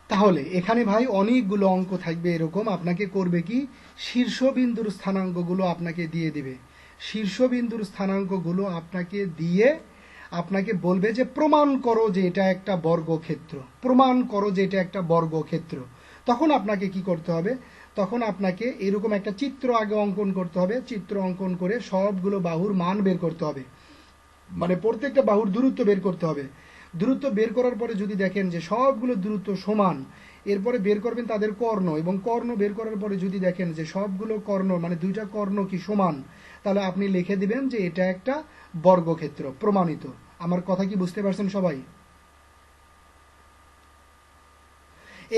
S1: তাহলে এখানে ভাই অনেকগুলো অঙ্ক থাকবে এরকম, আপনাকে করবে কি শীর্ষবিন্দুর স্থানাঙ্কগুলো আপনাকে দিয়ে দিবে। শীর্ষবিন্দুর স্থানাঙ্কগুলো আপনাকে দিয়ে আপনাকে বলবে যে প্রমাণ করো যে এটা একটা বর্গক্ষেত্র, প্রমাণ করো যে এটা একটা বর্গক্ষেত্র। তখন আপনাকে কি করতে হবে? তখন আপনাকে এরকম একটা চিত্র আগে অঙ্কন করতে হবে। চিত্র অঙ্কন করে সবগুলো বাহুর মান বের করতে হবে, মানে প্রত্যেকটা বাহুর দূরত্ব বের করতে হবে। দূরত্ব বের করার পরে যদি দেখেন যে সবগুলো দূরত্ব সমান, এরপরে বের করবেন তাদের কর্ণ, এবং কর্ণ বের করার পরে যদি দেখেন যে সবগুলো কর্ণ মানে দুইটা কর্ণ কি সমান, তাহলে আপনি লিখে দিবেন যে এটা একটা বর্গক্ষেত্র, প্রমাণিত। আমার কথা কি বুঝতে পারছেন সবাই?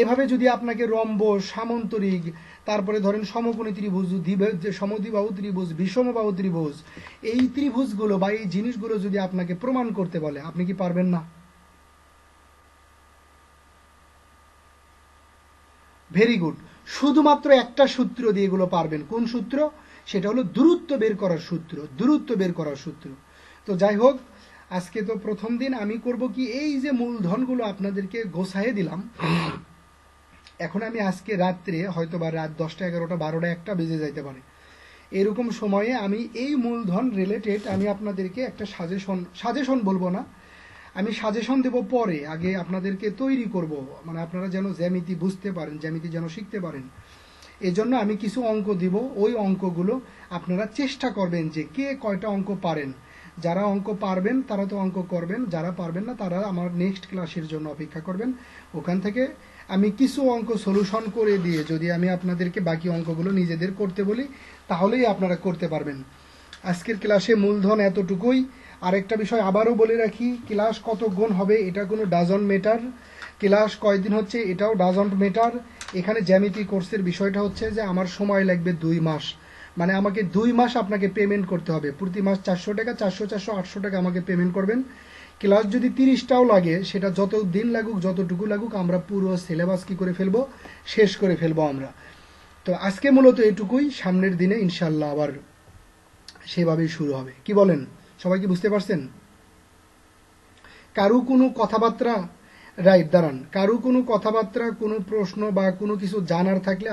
S1: এভাবে যদি আপনাকে রম্বস, সামন্তরিক, তারপরে ধরেন সমকোণী ত্রিভুজ, সমদ্বিবাহু ত্রিভুজ, বিষমবাহু ত্রিভুজ, এই ত্রিভুজগুলো বা এই জিনিসগুলো যদি আপনাকে প্রমাণ করতে বলে, আপনি কি পারবেন না? Very good. শুধুমাত্র একটা সূত্র দিয়ে এগুলো পারবেন। কোন সূত্র? সেটা হলো দূরত্ব বের করার সূত্র, দূরত্ব বের করার সূত্র। তো যাই হোক, আজকে তো প্রথম দিন, আমি করব কি এই যে মূলধনগুলো আপনাদেরকে গোছায়ে দিলাম, এখন আমি আজকে রাত্রে হয়তো বা রাত 10টা 11টা 12টা 1টা বেজে যাইতে পারে, এরকম সময়ে আমি এই মূলধন রিলেটেড আমি আপনাদেরকে একটা সাজেশন বলবো না, আমি সাজেশন দেব পরে। আগে আপনাদেরকে তৈরি করব, মানে আপনারা যেন জ্যামিতি বুঝতে পারেন, জ্যামিতি যেন শিখতে পারেন। এজন্য আমি কিছু অঙ্ক দিব, ওই অঙ্কগুলো আপনারা চেষ্টা করবেন যে কে কয়টা অঙ্ক পারেন। যারা অঙ্ক পারবেন তারা তো অঙ্ক করবেন, যারা পারবেন না তারা আমার নেক্সট ক্লাসের জন্য অপেক্ষা করবেন। ওখান থেকে আমি কিছু অঙ্ক সলিউশন করে দিয়ে যদি আমি আপনাদেরকে বাকি অঙ্কগুলো নিজেদের করতে বলি, তাহলেই আপনারা করতে পারবেন। আজকের ক্লাসে মূলধন এতটুকুই। আরেকটা বিষয় আবারও বলে রাখি, ক্লাস কত গুণ হবে এটা কোনো ডাজন্ট ম্যাটার, ক্লাস কয়দিন হচ্ছে এটাও ডাজন্ট ম্যাটার। এখানে জ্যামিতি কোর্সের বিষয়টা হচ্ছে যে আমার সময় লাগবে 2 মাস, মানে আমাকে 2 মাস আপনাকে পেমেন্ট করতে হবে। প্রতি মাস 400 টাকা, 400 400 800 টাকা আমাকে পেমেন্ট করবেন। ক্লাস যদি 30টাও লাগে, সেটা যত দিন লাগুক, যতটুকু লাগুক, আমরা পুরো সিলেবাস কি করে ফেলবো, শেষ করে ফেলবো আমরা। তো আজকে মূলত এটুকুই, সামনের দিনে ইনশাল্লাহ আবার সেভাবেই শুরু হবে। কি বলেন, সবাই কি বুঝতে পারছেন? কারো কোনো কথাবার্তা, রাইট, দাঁড়ান, কারো কোনো কথাবার্তা, কোনো প্রশ্ন বা কোনো কিছু জানার থাকলে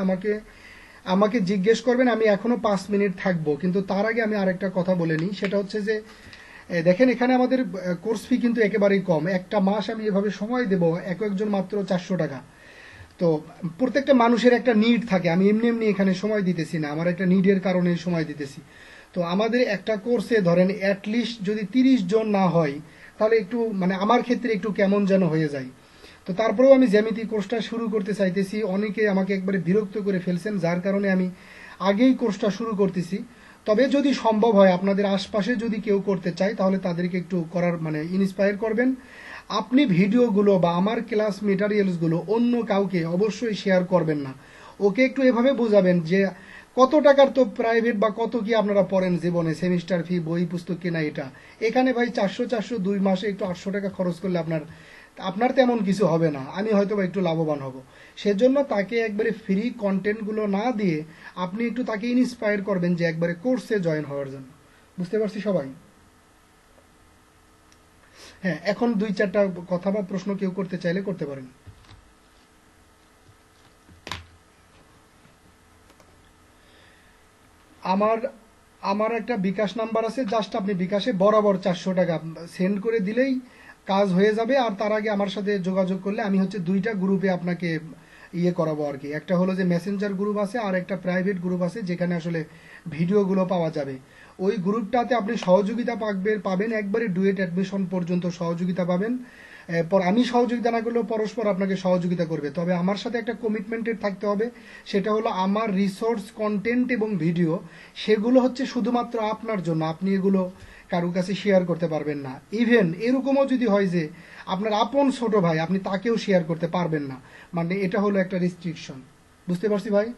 S1: আমাকে জিজ্ঞেস করবেন। আমি এখনো 5 মিনিট থাকবো, কিন্তু তার আগে আমি আরেকটা কথা বলে নিই। সেটা হচ্ছে যে দেখেন এখানে আমাদের কোর্স ফি কিন্তু একেবারেই কম। একটা মাস আমি এভাবে সময় দেব, একজন মাত্র 400 টাকা। তো প্রত্যেকটা মানুষের একটা নিড থাকে, আমি এমনি এমনি এখানে সময় দিতেছি না, আমার একটা নিডের কারণে সময় দিতেছি। তো আমাদের একটা কোর্সে ধরেন অ্যাটলিস্ট যদি 30 জন না হয়, তাহলে একটু মানে আমার ক্ষেত্রে একটু কেমন যেন হয়ে যায়। তো তারপরেও আমি জ্যামিতি কোর্সটা শুরু করতে চাইতেছি। অনেকে আমাকে একবারে বিরক্ত করে ফেলছেন, যার কারণে আমি আগেই কোর্সটা শুরু করতেছি। তবে যদি সম্ভব হয়, আপনাদের আশপাশে যদি কেউ করতে চায়, তাহলে তাদেরকে একটু করার মানে ইন্সপায়ার করবেন। আপনি ভিডিওগুলো বা আমার ক্লাস মেটারিয়ালসগুলো অন্য কাউকে অবশ্যই শেয়ার করবেন না। ওকে একটু এভাবে বোঝাবেন যে কত টাকার তো প্রাইভেট বা কত কি আপনারা পড়েন জীবনে, সেমিস্টার ফি, বই পুস্তক কেনা, এটা এখানে ভাই 400 2 মাসে একটু 800 টাকা খরচ করলে আপনার তেমন কিছু হবে না, আমি হয়তো বা একটু লাভবান হব। সেজন্য তাকে একবারে ফ্রি কন্টেন্টগুলো না দিয়ে আপনি একটু তাকে ইন্সপায়ার করবেন যে একবারে কোর্সে জয়েন হওয়ার জন্য। বুঝতে পারছি সবাই? হ্যাঁ, এখন 2-4টা কথা বা প্রশ্ন কেউ করতে চাইলে করতে পারেন। আমার আমার একটা বিকাশ নাম্বার আছে, জাস্ট আপনি বিকাশে বরাবর 400 টাকা সেন্ড করে দিলেই কাজ হয়ে যাবে। আর তার আগে আমার সাথে যোগাযোগ করলে আমি হচ্ছে 2টা গ্রুপে আপনাকে ইয়ে করাবো আর কি। একটা হলো যে মেসেঞ্জার গ্রুপ আছে, আর একটা প্রাইভেট গ্রুপ আছে যেখানে আসলে ভিডিওগুলো পাওয়া যাবে। ওই গ্রুপটাতে আপনি সহযোগিতা পাবেন, একবারে ডুয়েট অ্যাডমিশন পর্যন্ত সহযোগিতা পাবেন। পর আমি সহযোগিতা না করলেও পরস্পর আপনাকে সহযোগিতা করবে, তবে আমার সাথে একটা কমিটমেন্টেড থাকতে হবে। সেটা হলো আমার রিসোর্স কন্টেন্ট এবং ভিডিও সেগুলো হচ্ছে শুধুমাত্র আপনার জন্য, আপনি এগুলো কারো কাছে শেয়ার করতে পারবেন না। ইভেন এরকমও যদি হয় যে আপনার আপন ছোট ভাই, আপনি তাকেও শেয়ার করতে পারবেন না, মানে এটা হলো একটা রেস্ট্রিকশন। বুঝতে পারছি ভাই?